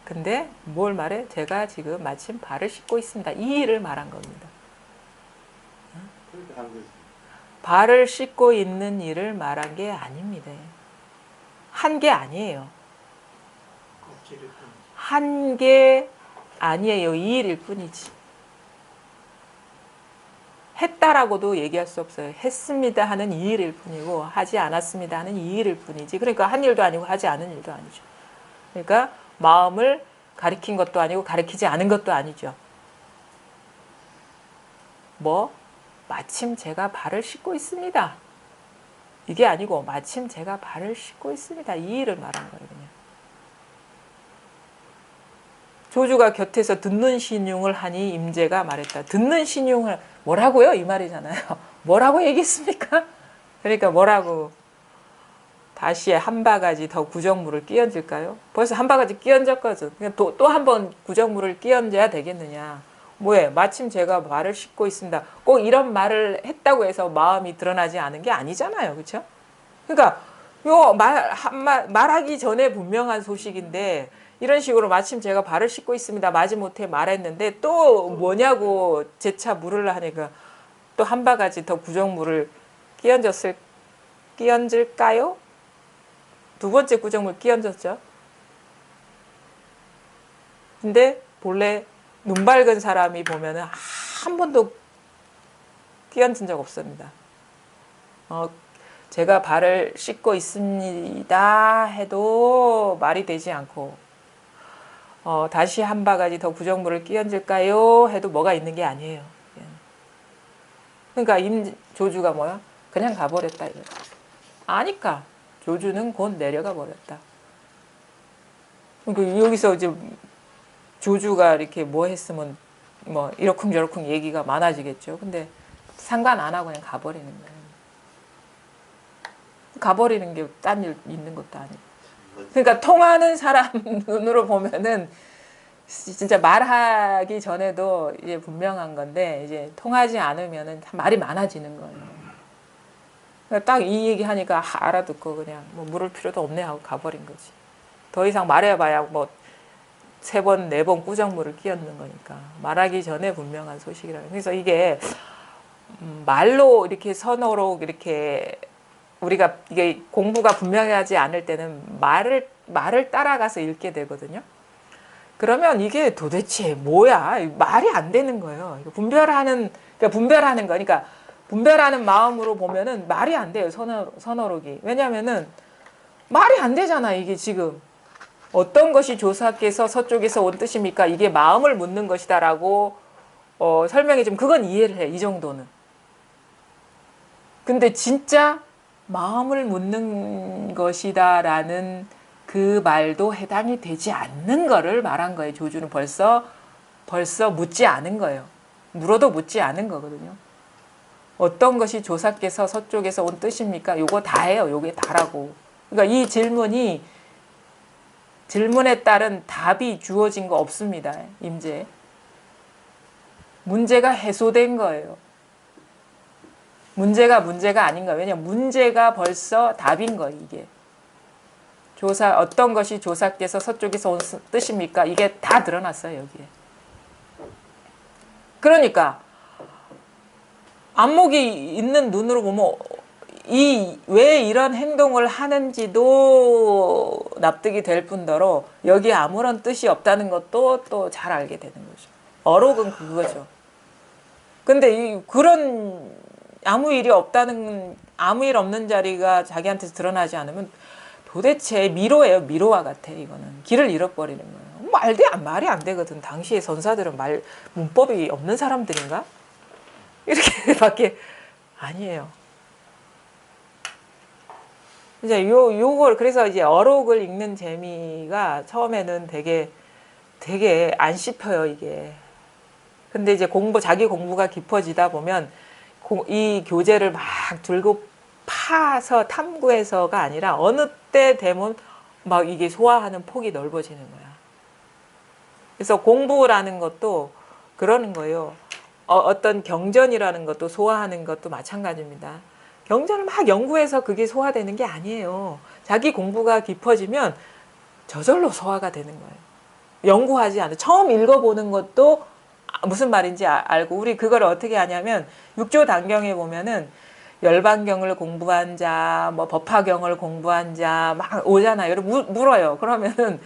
근데 뭘 말해? 제가 지금 마침 발을 씻고 있습니다. 이 일을 말한 겁니다. 그러니까 한 거지. 발을 씻고 있는 일을 말한 게 아닙니다. 한 게 아니에요. 한 게 아니에요. 이 일일 뿐이지. 했다라고도 얘기할 수 없어요. 했습니다 하는 이 일일 뿐이고 하지 않았습니다 하는 이 일일 뿐이지. 그러니까 한 일도 아니고 하지 않은 일도 아니죠. 그러니까 마음을 가리킨 것도 아니고 가리키지 않은 것도 아니죠. 마침 제가 발을 씻고 있습니다. 이게 아니고 마침 제가 발을 씻고 있습니다. 이 일을 말한 거예요. 그냥. 조주가 곁에서 듣는 신용을 하니 임재가 말했다. 듣는 신용을 뭐라고요? 이 말이잖아요. 뭐라고 얘기했습니까? 그러니까 뭐라고 다시 한 바가지 더 구정물을 끼얹을까요? 벌써 한 바가지 끼얹었거든. 또 한 번 구정물을 끼얹어야 되겠느냐. 뭐해? 마침 제가 말을 씻고 있습니다. 꼭 이런 말을 했다고 해서 마음이 드러나지 않은 게 아니잖아요. 그렇죠? 그러니까 말하기 전에 분명한 소식인데 이런 식으로 마침 제가 발을 씻고 있습니다. 마지못해 말했는데 또 뭐냐고 재차 물으려 하니까 또 한 바가지 더 구정물을 끼얹을까요? 두 번째 구정물 끼얹었죠. 근데 본래 눈 밝은 사람이 보면은 한 번도 끼얹은 적 없습니다. 제가 발을 씻고 있습니다 해도 말이 되지 않고 다시 한 바가지 더 구정물을 끼얹을까요 해도 뭐가 있는 게 아니에요. 그러니까 조주가 뭐야? 그냥 가버렸다 이거야. 아니까 조주는 곧 내려가 버렸다. 그러니까 여기서 이제 조주가 이렇게 뭐 했으면 뭐 이러쿵저러쿵 얘기가 많아지겠죠. 근데 상관 안 하고 그냥 가버리는 거예요. 가버리는 게 딴 일 있는 것도 아니고. 그러니까 통하는 사람 눈으로 보면은 진짜 말하기 전에도 이제 분명한 건데 이제 통하지 않으면은 말이 많아지는 거예요. 그러니까 딱 이 얘기 하니까 알아듣고 그냥 뭐 물을 필요도 없네 하고 가버린 거지. 더 이상 말해봐야 뭐 3번, 4번 꾸정물을 끼얹는 거니까 말하기 전에 분명한 소식이라. 그래서 이게 말로 이렇게 선어로 이렇게 우리가 이게 공부가 분명하지 않을 때는 말을 따라가서 읽게 되거든요. 그러면 이게 도대체 뭐야? 말이 안 되는 거예요. 분별하는 거니까 분별하는 마음으로 보면은 말이 안 돼요. 선어록이. 왜냐면은 말이 안 되잖아. 이게 지금 어떤 것이 조사께서 서쪽에서 온 뜻입니까? 이게 마음을 묻는 것이다라고 설명해 주면 그건 이해를 해. 이 정도는. 근데 진짜 마음을 묻는 것이다라는 그 말도 해당이 되지 않는 거를 말한 거예요. 조주는 벌써 묻지 않은 거예요. 물어도 묻지 않은 거거든요. 어떤 것이 조사께서 서쪽에서 온 뜻입니까? 요거 다예요. 요게 다라고. 그러니까 이 질문에 따른 답이 주어진 거 없습니다. 임제. 문제가 해소된 거예요. 문제가 아닌 거예요. 왜냐하면 문제가 벌써 답인 거예요. 이게. 어떤 것이 조사께서 서쪽에서 온 뜻입니까? 이게 다 드러났어요. 여기에. 그러니까 안목이 있는 눈으로 보면 왜 이런 행동을 하는지도 납득이 될 뿐더러 여기에 아무런 뜻이 없다는 것도 또 잘 알게 되는 거죠. 어록은 그거죠. 근데 그런 아무 일 없는 자리가 자기한테 드러나지 않으면 도대체 미로예요. 미로와 같아. 이거는 길을 잃어버리는 거예요. 말이 안 되거든. 당시의 선사들은 문법이 없는 사람들인가? 이렇게밖에 아니에요. 이제 요걸 그래서 이제 어록을 읽는 재미가 처음에는 되게 안 씹혀요, 이게. 근데 이제 자기 공부가 깊어지다 보면 이 교재를 막 들고 파서 탐구해서가 아니라 어느 때 되면 막 이게 소화하는 폭이 넓어지는 거야. 그래서 공부라는 것도 그러는 거예요. 어떤 경전이라는 것도 소화하는 것도 마찬가지입니다. 경전을 막 연구해서 그게 소화되는 게 아니에요. 자기 공부가 깊어지면 저절로 소화가 되는 거예요. 연구하지 않아. 처음 읽어보는 것도 무슨 말인지 알고 우리 그걸 어떻게 하냐면 육조단경에 보면은 열반경을 공부한 자, 뭐 법화경을 공부한 자 막 오잖아요. 물어요. 그러면은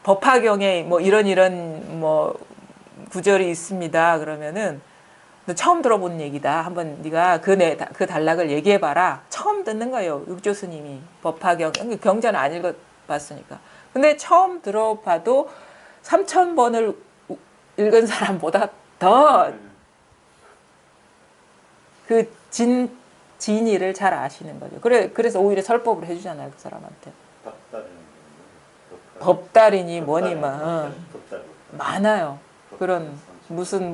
법화경에 뭐 이런 뭐 구절이 있습니다. 그러면은 너 처음 들어본 얘기다. 한번 네가 그 단락을 얘기해봐라. 처음 듣는 거예요. 육조 스님이 법화경 경전을 안 읽어봤으니까. 근데 처음 들어봐도 3000번을 읽은 사람보다 더 그 진의를 잘 아시는 거죠. 그래서 오히려 설법을 해주잖아요. 그 사람한테. 법달이니 뭐니 막 많아요. 그런 무슨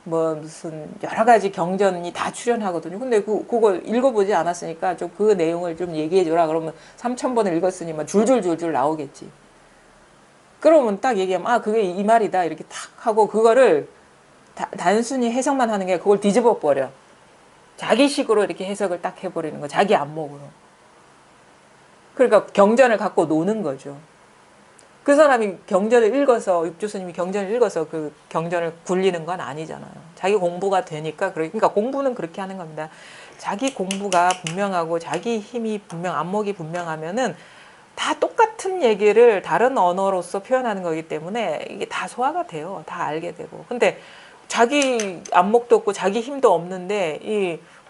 무슨 여러 가지 경전이 다 출연하거든요. 근데 그걸 읽어보지 않았으니까 좀 그 내용을 좀 얘기해줘라. 그러면 3000번을 읽었으니 막 줄줄줄줄 나오겠지. 그러면 딱 얘기하면 그게 이 말이다 이렇게 탁 하고 그거를 단순히 해석만 하는 게 그걸 뒤집어 버려. 자기식으로 이렇게 해석을 딱 해버리는 거. 자기 안목으로. 그러니까 경전을 갖고 노는 거죠. 그 사람이 경전을 읽어서 육조스님이 경전을 읽어서 그 경전을 굴리는 건 아니잖아요. 자기 공부가 되니까 그러니까 공부는 그렇게 하는 겁니다. 자기 공부가 분명하고 자기 힘이 안목이 분명하면은 다 똑같은 얘기를 다른 언어로서 표현하는 거기 때문에 이게 다 소화가 돼요. 다 알게 되고. 근데 자기 안목도 없고 자기 힘도 없는데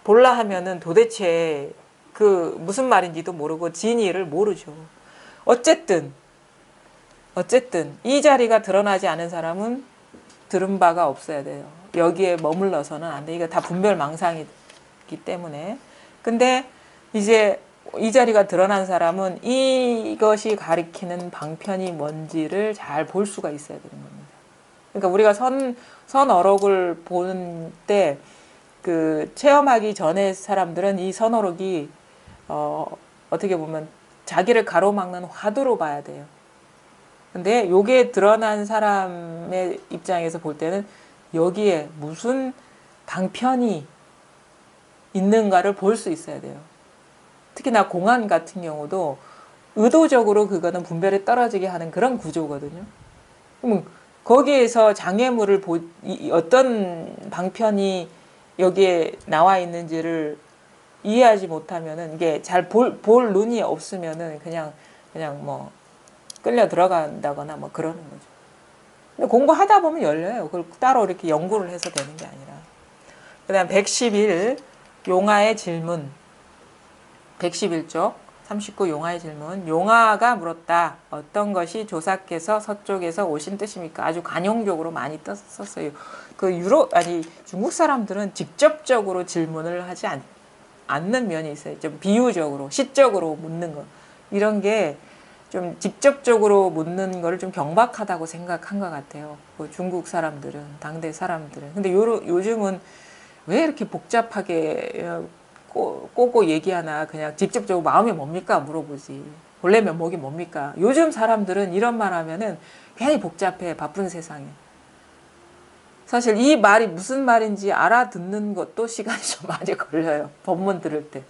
볼라 하면은 도대체 그 무슨 말인지도 모르고 진의를 모르죠. 어쨌든 이 자리가 드러나지 않은 사람은 들은 바가 없어야 돼요. 여기에 머물러서는 안 돼. 이거 다 분별망상이기 때문에. 근데 이제 이 자리가 드러난 사람은 이것이 가리키는 방편이 뭔지를 잘 볼 수가 있어야 되는 겁니다. 그러니까 우리가 선어록을 보는 때 그 체험하기 전에 사람들은 이 선어록이 어떻게 보면 자기를 가로막는 화두로 봐야 돼요. 근데 요게 드러난 사람의 입장에서 볼 때는 여기에 무슨 방편이 있는가를 볼 수 있어야 돼요. 특히나 공안 같은 경우도 의도적으로 그거는 분별이 떨어지게 하는 그런 구조거든요. 그럼 거기에서 장애물을 어떤 방편이 여기에 나와 있는지를 이해하지 못하면은 이게 잘 볼 눈이 없으면은 그냥 뭐 끌려 들어간다거나 뭐 그러는 거죠. 근데 공부하다 보면 열려요. 그걸 따로 이렇게 연구를 해서 되는 게 아니라. 그다음 111 용화의 질문. 111쪽 39 용화의 질문. 용화가 물었다. 어떤 것이 조사께서 서쪽에서 오신 뜻입니까? 아주 관용적으로 많이 썼어요. 그 중국 사람들은 직접적으로 질문을 하지 않는 면이 있어요. 좀 비유적으로, 시적으로 묻는 거. 이런 게 좀 직접적으로 묻는 거를 좀 경박하다고 생각한 것 같아요. 그 중국 사람들은, 당대 사람들은. 근데 요즘은 왜 이렇게 복잡하게 꼬고 얘기하나, 그냥 직접적으로 마음이 뭡니까 물어보지. 본래 면목이 뭡니까? 요즘 사람들은 이런 말 하면은 괜히 복잡해, 바쁜 세상에. 사실 이 말이 무슨 말인지 알아듣는 것도 시간이 좀 많이 걸려요. 법문 들을 때.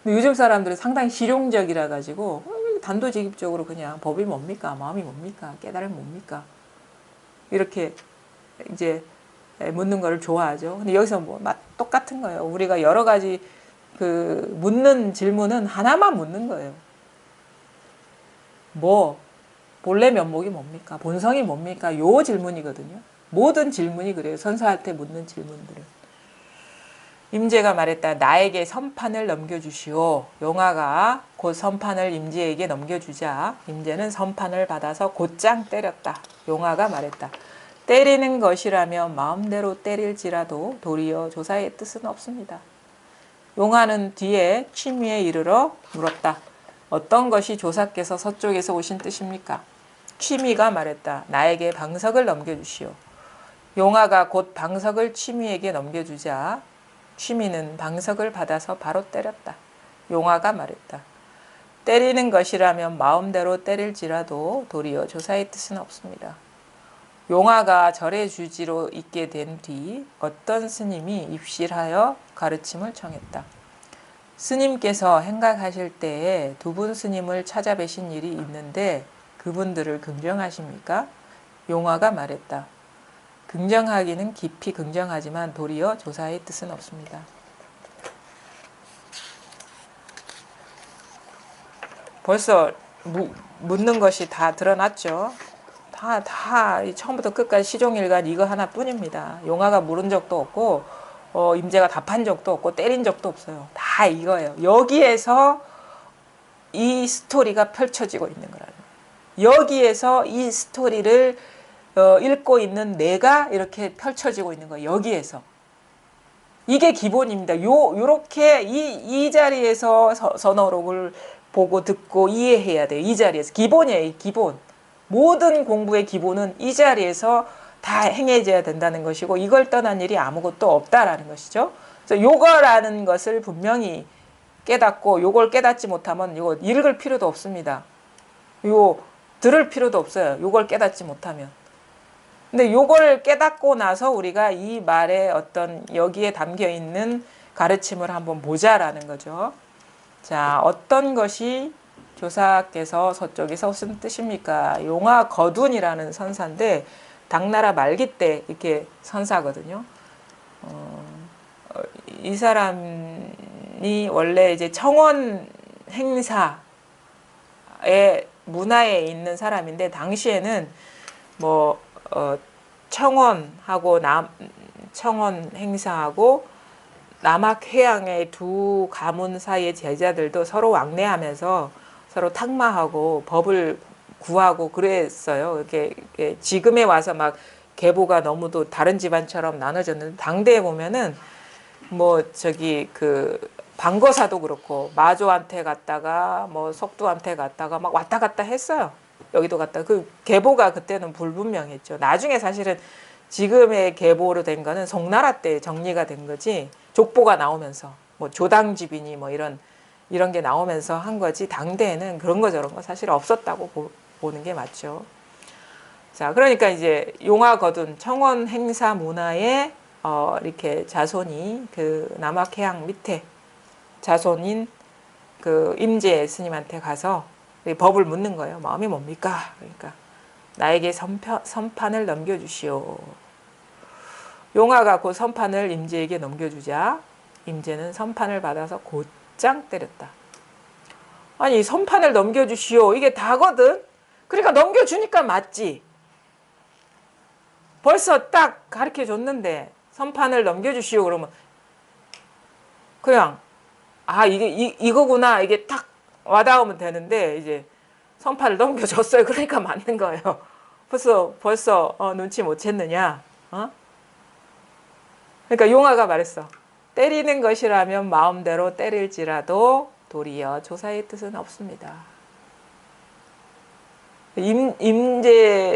근데 요즘 사람들은 상당히 실용적이라 가지고 단도직입적으로 그냥 법이 뭡니까? 마음이 뭡니까? 깨달음이 뭡니까? 이렇게 이제 묻는 거를 좋아하죠. 근데 여기서 뭐 똑같은 거예요. 우리가 여러 가지 그 묻는 질문은 하나만 묻는 거예요. 본래 면목이 뭡니까? 본성이 뭡니까? 요 질문이거든요. 모든 질문이 그래요. 선사할 때 묻는 질문들은. 임재가 말했다. 나에게 선판을 넘겨주시오. 용화가 곧 선판을 임재에게 넘겨주자 임재는 선판을 받아서 곧장 때렸다. 용화가 말했다. 때리는 것이라면 마음대로 때릴지라도 도리어 조사의 뜻은 없습니다. 용화는 뒤에 취미에 이르러 물었다. 어떤 것이 조사께서 서쪽에서 오신 뜻입니까? 취미가 말했다. 나에게 방석을 넘겨주시오. 용화가 곧 방석을 취미에게 넘겨주자 취미는 방석을 받아서 바로 때렸다. 용화가 말했다. 때리는 것이라면 마음대로 때릴지라도 도리어 조사의 뜻은 없습니다. 용화가 절의 주지로 있게 된 뒤 어떤 스님이 입실하여 가르침을 청했다. 스님께서 행각하실 때에 두 분 스님을 찾아뵈신 일이 있는데 그분들을 긍정하십니까? 용화가 말했다. 긍정하기는 깊이 긍정하지만 도리어 조사의 뜻은 없습니다. 벌써 묻는 것이 다 드러났죠. 다 처음부터 끝까지 시종일관 이거 하나뿐입니다. 용화가 물은 적도 없고 임재가 답한 적도 없고 때린 적도 없어요. 다 이거예요. 여기에서 이 스토리가 펼쳐지고 있는 거라는 거예요. 여기에서 이 스토리를 읽고 있는 내가 이렇게 펼쳐지고 있는 거예요. 여기에서. 이게 기본입니다. 요렇게 이 자리에서 선어록을 보고 듣고 이해해야 돼요. 이 자리에서. 기본이에요. 기본. 모든 공부의 기본은 이 자리에서 다 행해져야 된다는 것이고 이걸 떠난 일이 아무것도 없다라는 것이죠. 그래서 요거라는 것을 분명히 깨닫고 요걸 깨닫지 못하면 이거 읽을 필요도 없습니다. 들을 필요도 없어요. 요걸 깨닫지 못하면. 근데 요걸 깨닫고 나서 우리가 이 말의 어떤 여기에 담겨 있는 가르침을 한번 보자라는 거죠. 자, 어떤 것이 조사께서 서쪽에서 무슨 뜻입니까? 용화 거둔이라는 선사인데 당나라 말기 때 이렇게 선사거든요. 이 사람이 원래 이제 청원 행사의 문화에 있는 사람인데 당시에는 청원하고 청원 행사하고 남학해양의 두 가문 사이의 제자들도 서로 왕래하면서 서로 탁마하고 법을 구하고 그랬어요. 이렇게 지금에 와서 막 계보가 너무도 다른 집안처럼 나눠졌는데 당대에 보면은 뭐 저기 그 방거사도 그렇고 마조한테 갔다가 뭐 석두한테 갔다가 막 왔다 갔다 했어요. 여기도 갔다. 그 계보가 그때는 불분명했죠. 나중에 사실은 지금의 계보로 된 거는 송나라 때 정리가 된 거지. 족보가 나오면서 뭐 조당집이니 뭐 이런 게 나오면서 한 거지. 당대에는 그런 거 저런 거 사실 없었다고 보는 게 맞죠. 자, 그러니까 이제 용화 거둔 청원 행사 문화에 이렇게 자손이 그 남학해양 밑에 자손인 그 임재 스님한테 가서 법을 묻는 거예요. 마음이 뭡니까? 그러니까 나에게 선판을 넘겨주시오. 용화가 그 선판을 임재에게 넘겨주자 임재는 선판을 받아서 곧장 때렸다. 아니 선판을 넘겨주시오. 이게 다거든. 그러니까 넘겨주니까 맞지. 벌써 딱 가르쳐 줬는데 선판을 넘겨주시오 그러면 그냥 이게 이거구나 이게 딱 와닿으면 되는데 이제 선판을 넘겨줬어요. 그러니까 맞는 거예요. 벌써 눈치 못 챘느냐? 그러니까 용화가 말했어. 때리는 것이라면 마음대로 때릴지라도 도리어 조사의 뜻은 없습니다.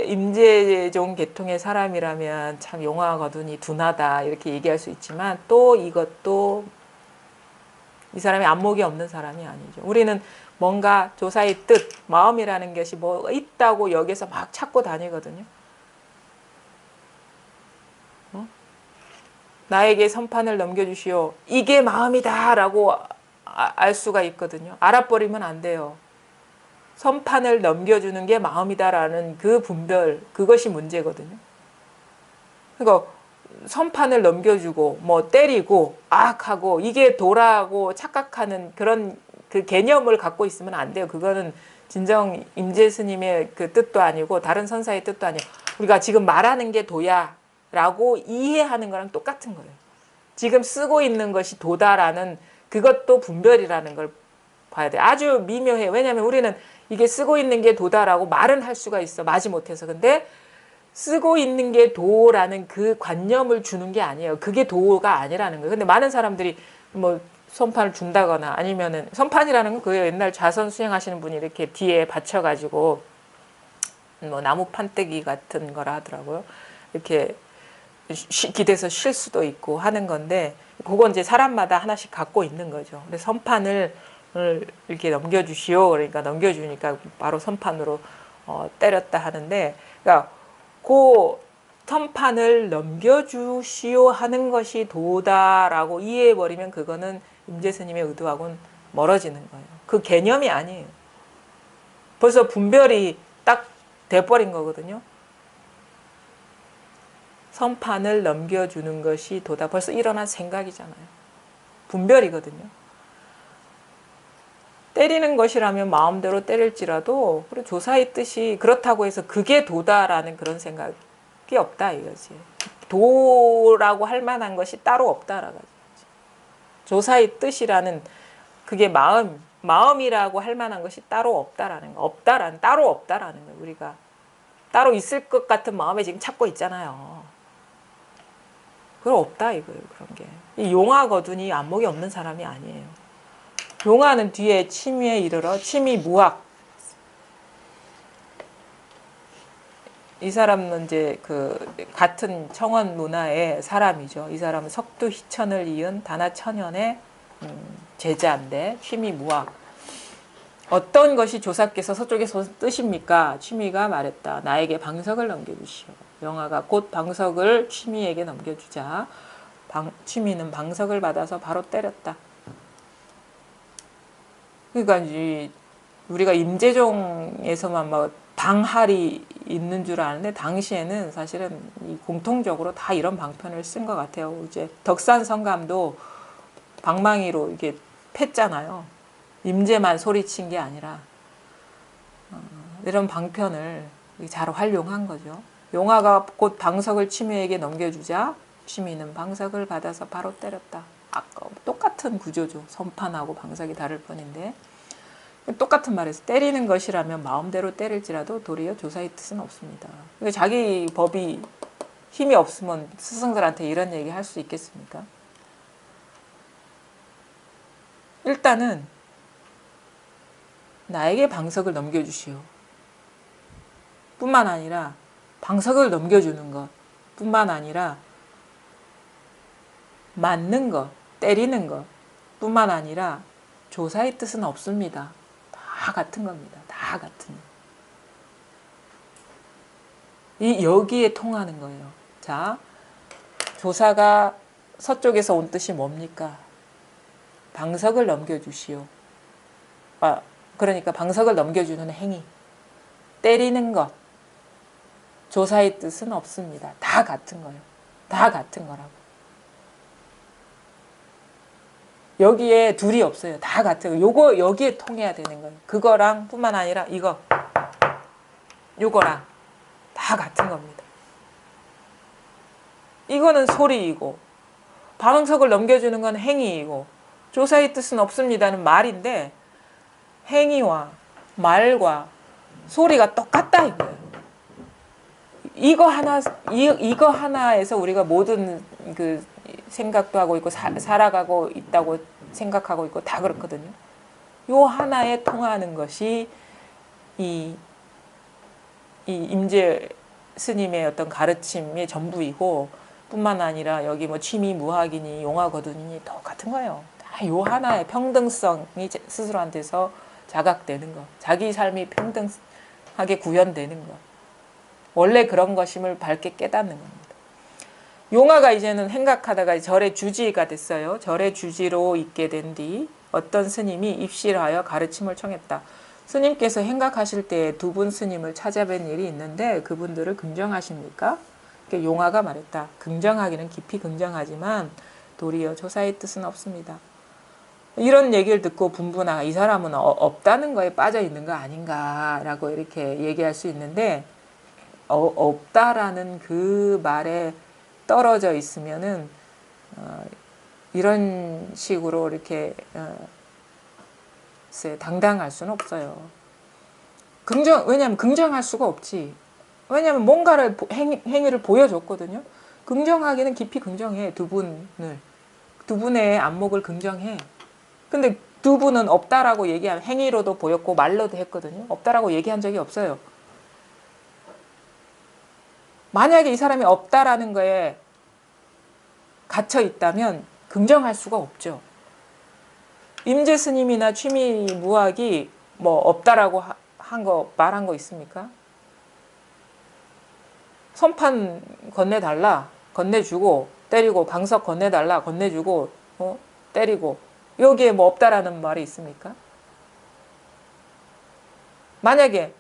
임재종 계통의 사람이라면 참 용화 거둔이 둔하다 이렇게 얘기할 수 있지만 또 이것도 이 사람이 안목이 없는 사람이 아니죠. 우리는 뭔가 조사의 뜻, 마음이라는 것이 뭐 있다고 여기서 막 찾고 다니거든요. 나에게 선판을 넘겨주시오. 이게 마음이다 라고 알 수가 있거든요. 알아버리면 안 돼요. 선판을 넘겨주는 게 마음이다라는 그 분별, 그것이 문제거든요. 그러니까 선판을 넘겨주고 뭐 때리고 악하고 이게 도라고 착각하는 그런 그 개념을 갖고 있으면 안 돼요. 그거는 진정 임재 스님의 그 뜻도 아니고 다른 선사의 뜻도 아니에요. 우리가 지금 말하는 게 도야라고 이해하는 거랑 똑같은 거예요. 지금 쓰고 있는 것이 도다라는 그것도 분별이라는 걸 봐야 돼요. 아주 미묘해요. 왜냐하면 우리는 이게 쓰고 있는 게 도다라고 말은 할 수가 있어. 마지못해서. 근데 쓰고 있는 게 도라는 그 관념을 주는 게 아니에요. 그게 도가 아니라는 거예요. 근데 많은 사람들이 뭐 선판을 준다거나 아니면은 선판이라는 건 그 옛날 좌선 수행하시는 분이 이렇게 뒤에 받쳐가지고 뭐 나무 판때기 같은 거라 하더라고요. 이렇게 기대서 쉴 수도 있고 하는 건데 그건 이제 사람마다 하나씩 갖고 있는 거죠. 그래서 선판을 이렇게 넘겨주시오. 그러니까 넘겨주니까 바로 선판으로 때렸다 하는데, 그러니까 그 선판을 넘겨주시오 하는 것이 도다라고 이해해버리면 그거는 임재 스님의 의도하고는 멀어지는 거예요. 그 개념이 아니에요. 벌써 분별이 딱 돼버린 거거든요. 선판을 넘겨주는 것이 도다. 벌써 일어난 생각이잖아요. 분별이거든요. 때리는 것이라면 마음대로 때릴지라도 그리고 조사의 뜻이 그렇다고 해서 그게 도다라는 그런 생각이 없다 이거지. 도라고 할 만한 것이 따로 없다라고 하지. 조사의 뜻이라는 그게 마음이라고 할 만한 것이 따로 없다라는 거. 따로 없다라는 거예요. 우리가 따로 있을 것 같은 마음에 지금 찾고 있잖아요. 그건 없다 이거예요. 그런 게. 이 용화 거둔이 안목이 없는 사람이 아니에요. 용화는 뒤에 취미에 이르러 취미 무학. 이 사람은 이제 그 같은 청원 문화의 사람이죠. 이 사람은 석두 희천을 이은 다나천연의 제자인데 취미 무학. 어떤 것이 조사께서 서쪽에서 뜻입니까? 취미가 말했다. 나에게 방석을 넘겨주시오. 용화가 곧 방석을 취미에게 넘겨주자 취미는 방석을 받아서 바로 때렸다. 그러니까 이제 우리가 임재종에서만 막 방할이 있는 줄 아는데 당시에는 사실은 공통적으로 다 이런 방편을 쓴 것 같아요. 이제 덕산 성감도 방망이로 이게 팼잖아요. 임재만 소리친 게 아니라 이런 방편을 잘 활용한 거죠. 용화가 곧 방석을 취미에게 넘겨주자 취미는 방석을 받아서 바로 때렸다. 똑같은 구조죠. 선판하고 방석이 다를 뿐인데 똑같은 말에서 때리는 것이라면 마음대로 때릴지라도 도리어 조사의 뜻은 없습니다. 그러니까 자기 법이 힘이 없으면 스승들한테 이런 얘기 할 수 있겠습니까? 일단은 나에게 방석을 넘겨주시오. 뿐만 아니라 방석을 넘겨주는 것 뿐만 아니라 맞는 것, 때리는 것 뿐만 아니라 조사의 뜻은 없습니다. 다 같은 겁니다. 다 같은. 여기에 통하는 거예요. 자, 조사가 서쪽에서 온 뜻이 뭡니까? 방석을 넘겨주시오. 그러니까 방석을 넘겨주는 행위. 때리는 것. 조사의 뜻은 없습니다. 다 같은 거예요. 다 같은 거라고. 여기에 둘이 없어요. 다 같은 거. 요거 여기에 통해야 되는 거예요. 그거랑 뿐만 아니라 요거랑 다 같은 겁니다. 이거는 소리이고 방석을 넘겨주는 건 행위이고 조사의 뜻은 없습니다는 말인데 행위와 말과 소리가 똑같다 이거예요. 이거 하나에서 우리가 모든 그 생각도 하고 있고 살아가고 있다고 생각하고 있고 다 그렇거든요. 요 하나에 통하는 것이 이 임재 스님의 어떤 가르침의 전부이고 뿐만 아니라 여기 뭐 취미 무학이니 용화거두니 똑같은 거예요. 다 요 하나의 평등성이 스스로한테서 자각되는 것, 자기 삶이 평등하게 구현되는 것, 원래 그런 것임을 밝게 깨닫는 겁니다. 용화가 이제는 행각하다가 절의 주지가 됐어요. 절의 주지로 있게 된 뒤 어떤 스님이 입실하여 가르침을 청했다. 스님께서 행각하실 때 두 분 스님을 찾아뵌 일이 있는데 그분들을 긍정하십니까? 용화가 말했다. 긍정하기는 깊이 긍정하지만 도리어 조사의 뜻은 없습니다. 이런 얘기를 듣고 분분하가 이 사람은 없다는 거에 빠져 있는 거 아닌가라고 이렇게 얘기할 수 있는데 없다라는 그 말에 떨어져 있으면은 이런 식으로 이렇게 당당할 수는 없어요. 왜냐하면 긍정할 수가 없지. 왜냐하면 뭔가를 행위를 보여줬거든요. 긍정하기는 깊이 긍정해. 두 분의 안목을 긍정해. 근데 두 분은 없다라고 얘기한 행위로도 보였고 말로도 했거든요. 없다라고 얘기한 적이 없어요. 만약에 이 사람이 없다라는 거에 갇혀 있다면 긍정할 수가 없죠. 임재 스님이나 취미 무학이 뭐 없다라고 말한 거 있습니까? 선판 건네달라, 건네주고 때리고 방석 건네달라, 건네주고 때리고 여기에 뭐 없다라는 말이 있습니까? 만약에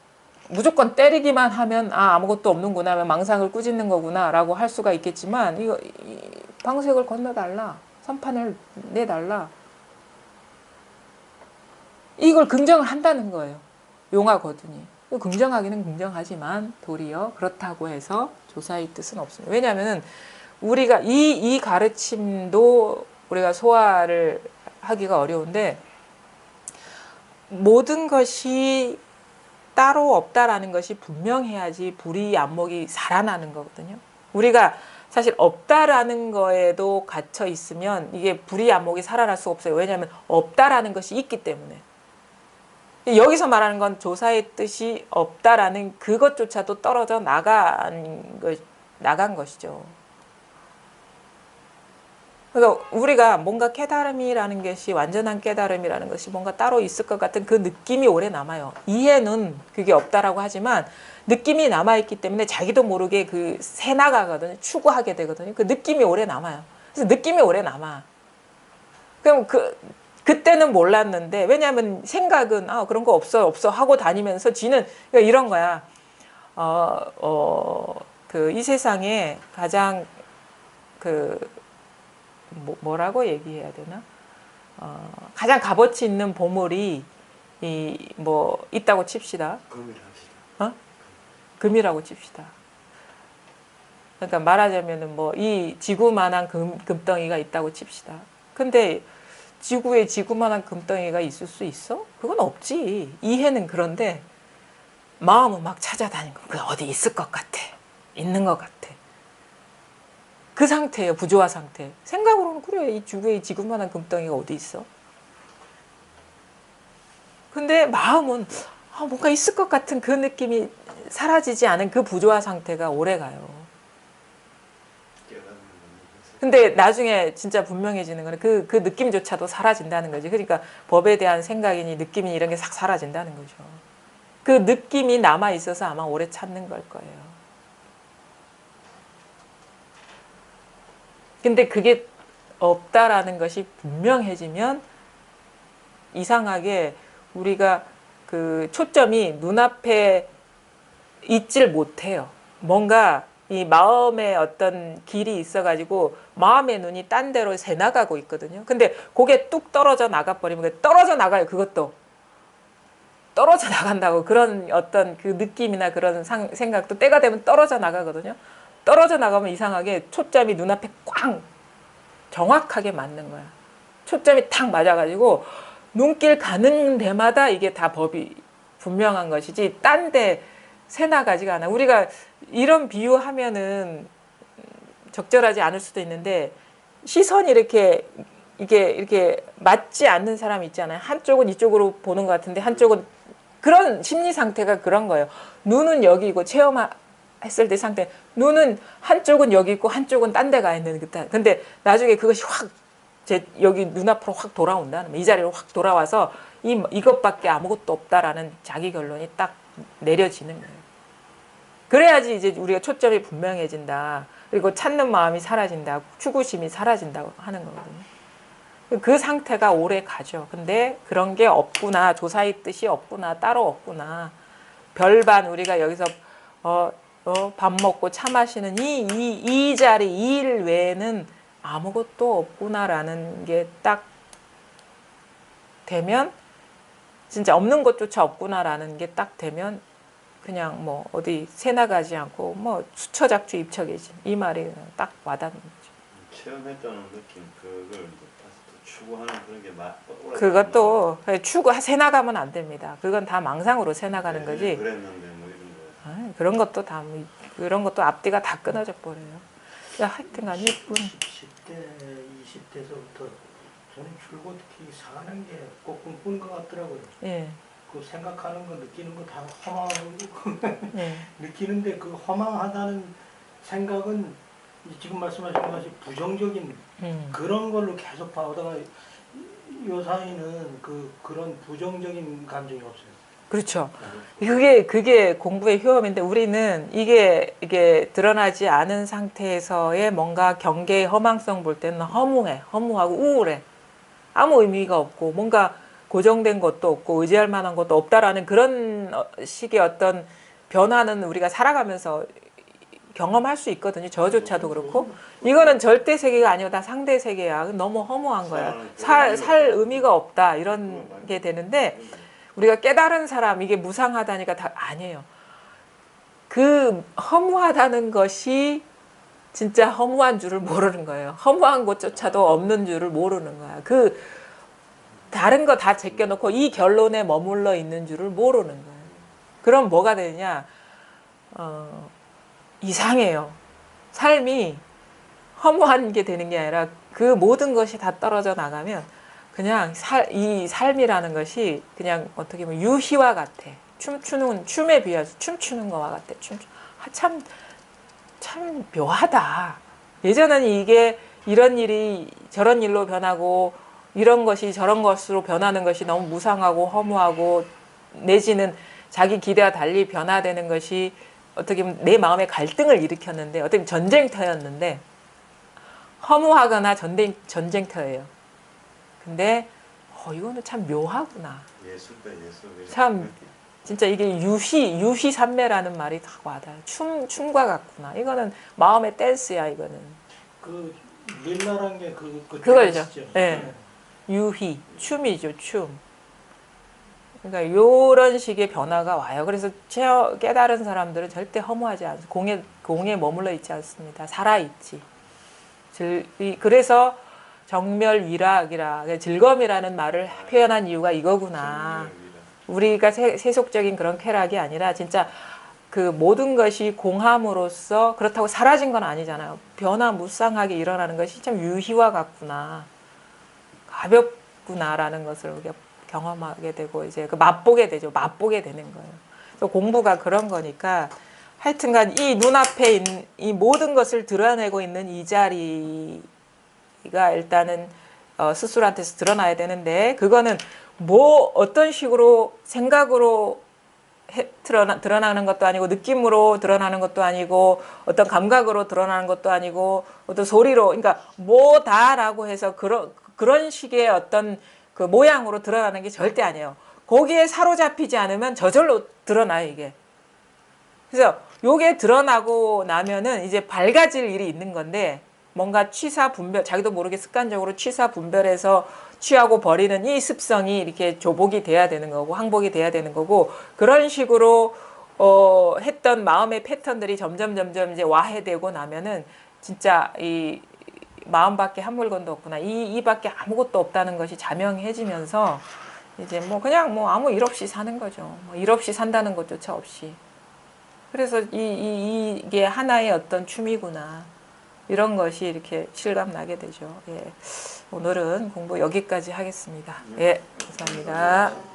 무조건 때리기만 하면 아무것도 없는구나, 망상을 꾸짖는 거구나 라고 할 수가 있겠지만 방석을 건너달라, 선판을 내달라, 이걸 긍정을 한다는 거예요. 용화거두니. 긍정하기는 긍정하지만 도리어 그렇다고 해서 조사의 뜻은 없습니다. 왜냐하면 우리가 이 가르침도 우리가 소화를 하기가 어려운데 모든 것이 따로 없다라는 것이 분명해야지 불의 안목이 살아나는 거거든요. 우리가 사실 없다라는 거에도 갇혀 있으면 이게 불의 안목이 살아날 수 없어요. 왜냐하면 없다라는 것이 있기 때문에. 여기서 말하는 건 조사의 뜻이 없다라는 그것조차도 떨어져 나간 것이죠. 그러니까 우리가 뭔가 깨달음이라는 것이 완전한 깨달음이라는 것이 뭔가 따로 있을 것 같은 그 느낌이 오래 남아요. 이해는 그게 없다라고 하지만 느낌이 남아있기 때문에 자기도 모르게 그 새 나가거든요. 추구하게 되거든요. 그 느낌이 오래 남아요. 그래서 느낌이 오래 남아. 그럼 그때는 몰랐는데 왜냐하면 생각은 그런 거 없어 하고 다니면서 지는 이런 거야. 이 세상에 가장 뭐라고 얘기해야 되나? 가장 값어치 있는 보물이 있다고 칩시다. 금이라고 칩시다. 그러니까 말하자면은 이 지구만한 금덩이가 있다고 칩시다. 근데 지구에 지구만한 금덩이가 있을 수 있어? 그건 없지. 이해는 그런데 마음은 막 찾아다니고 그 어디 있을 것 같아. 있는 것 같아. 그 상태예요. 부조화 상태. 생각으로는 그래. 이 지구에 지구만한 금덩이가 어디 있어? 근데 마음은 뭔가 있을 것 같은 그 느낌이 사라지지 않은 그 부조화 상태가 오래 가요. 근데 나중에 진짜 분명해지는 거는 그 느낌조차도 사라진다는 거지. 그러니까 법에 대한 생각이니 느낌이니 이런 게 싹 사라진다는 거죠. 그 느낌이 남아 있어서 아마 오래 찾는 걸 거예요. 근데 그게 없다라는 것이 분명해지면 이상하게 우리가 그 초점이 눈앞에 있질 못해요. 뭔가 이 마음의 어떤 길이 있어가지고 마음의 눈이 딴 데로 새 나가고 있거든요. 근데 그게 뚝 떨어져 나가버리면 떨어져 나가요. 그것도 떨어져 나간다고. 그런 어떤 그 느낌이나 그런 생각도 때가 되면 떨어져 나가거든요. 떨어져 나가면 이상하게 초점이 눈앞에 꽝 정확하게 맞는 거야. 초점이 탁 맞아가지고 눈길 가는 데마다 이게 다 법이 분명한 것이지 딴 데 새 나가지가 않아. 우리가 이런 비유하면은 적절하지 않을 수도 있는데 시선이 이렇게 맞지 않는 사람이 있잖아요. 한쪽은 이쪽으로 보는 것 같은데 한쪽은 그런 심리 상태가 그런 거예요. 눈은 여기고 체험했을 때 상태 눈은 한쪽은 여기 있고 한쪽은 딴 데 가 있는 듯한. 근데 나중에 그것이 확 여기 눈앞으로 확 돌아온다는 이 자리로 확 돌아와서 이것밖에 아무것도 없다라는 자기 결론이 딱 내려지는 거예요. 그래야지 이제 우리가 초점이 분명해진다. 그리고 찾는 마음이 사라진다. 추구심이 사라진다고 하는 거거든요. 그 상태가 오래 가죠. 근데 그런 게 없구나. 조사의 뜻이 없구나. 따로 없구나. 별반 우리가 여기서 밥 먹고 차 마시는 이 자리 이 일 외에는 아무것도 없구나라는 게 딱 되면 진짜 없는 것조차 없구나라는 게 딱 되면 그냥 뭐 어디 새 나가지 않고 뭐 수처작주 입처계심 이 말이 딱 와닿는 거죠. 체험했다는 느낌 그걸 다시 또 추구하는 그런 게 그것도 새 나가면 안 됩니다. 그건 다 망상으로 새 나가는 거지. 그랬는데 뭐 이런 거. 그런 것도 다 그런 것도 앞뒤가 다 끊어져 버려요. 하여튼간 이분 10대, 20대서부터 저는 줄곧 사는 게 꼭 꿈꾸는 것 같더라고요. 예. 그 생각하는 거, 느끼는 거 다 허망하고 예. 느끼는데 그 허망하다는 생각은 지금 말씀하신 것이 부정적인 그런 걸로 계속 봐오다가 요사이는 그런 부정적인 감정이 없어요. 그렇죠. 그게 공부의 효험인데 우리는 이게 드러나지 않은 상태에서의 뭔가 경계의 허망성 볼 때는 허무하고 우울해. 아무 의미가 없고 뭔가 고정된 것도 없고 의지할 만한 것도 없다라는 그런 식의 어떤 변화는 우리가 살아가면서 경험할 수 있거든요. 저조차도 그렇고 이거는 절대 세계가 아니고 다 상대 세계야. 너무 허무한 거야. 살 의미가 없다 이런 게 되는데 우리가 깨달은 사람 이게 무상하다니까 다 아니에요. 그 허무하다는 것이 진짜 허무한 줄을 모르는 거예요. 허무한 것조차도 없는 줄을 모르는 거야. 그 다른 거 다 제껴놓고 이 결론에 머물러 있는 줄을 모르는 거예요. 그럼 뭐가 되느냐? 이상해요. 삶이 허무한 게 되는 게 아니라 그 모든 것이 다 떨어져 나가면 그냥 이 삶이라는 것이 그냥 어떻게 보면 유희와 같아. 춤에 비해서 춤추는 거와 같아. 참 묘하다. 예전에는 이게 이런 일이 저런 일로 변하고 이런 것이 저런 것으로 변하는 것이 너무 무상하고 허무하고 내지는 자기 기대와 달리 변화되는 것이 어떻게 보면 내 마음의 갈등을 일으켰는데 어떻게 보면 전쟁터였는데 허무하거나 전쟁터예요. 근데 이거는 참 묘하구나. 예술다 예술. 참 진짜 이게 유희산매라는 말이 다 와닿아요. 춤과 같구나. 이거는 마음의 댄스야. 이거는. 그 릴라란 게 그거죠. 네. 유희 춤이죠. 춤. 그러니까 이런 식의 변화가 와요. 그래서 깨달은 사람들은 절대 허무하지 않습니다. 공에 머물러 있지 않습니다. 살아있지. 그래서 정멸위락이라 즐거움이라는 말을 표현한 이유가 이거구나. 우리가 세속적인 그런 쾌락이 아니라 진짜 그 모든 것이 공함으로써 그렇다고 사라진 건 아니잖아요. 변화무쌍하게 일어나는 것이 참 유희와 같구나. 가볍구나라는 것을 우리가 경험하게 되고 이제 그 맛보게 되죠. 맛보게 되는 거예요. 그래서 공부가 그런 거니까 하여튼간 이 눈앞에 있는 이 모든 것을 드러내고 있는 이 자리가 일단은 스스로한테서 드러나야 되는데 그거는 뭐 어떤 식으로 생각으로 드러나는 것도 아니고 느낌으로 드러나는 것도 아니고 어떤 감각으로 드러나는 것도 아니고 어떤 소리로 그러니까 뭐다라고 해서 그런 식의 어떤 그 모양으로 드러나는 게 절대 아니에요. 거기에 사로잡히지 않으면 저절로 드러나요 이게. 그래서 요게 드러나고 나면은 이제 밝아질 일이 있는 건데 뭔가 취사 분별 자기도 모르게 습관적으로 취사 분별해서 취하고 버리는 이 습성이 이렇게 조복이 돼야 되는 거고 항복이 돼야 되는 거고 그런 식으로 했던 마음의 패턴들이 점점 이제 와해되고 나면은 진짜 이 마음밖에 한 물건도 없구나 이 밖에 아무것도 없다는 것이 자명해지면서 이제 뭐 그냥 뭐 아무 일 없이 사는 거죠. 뭐 일 없이 산다는 것조차 없이. 그래서 이게 하나의 어떤 춤이구나. 이런 것이 이렇게 실감 나게 되죠. 예. 오늘은 공부 여기까지 하겠습니다. 예, 감사합니다.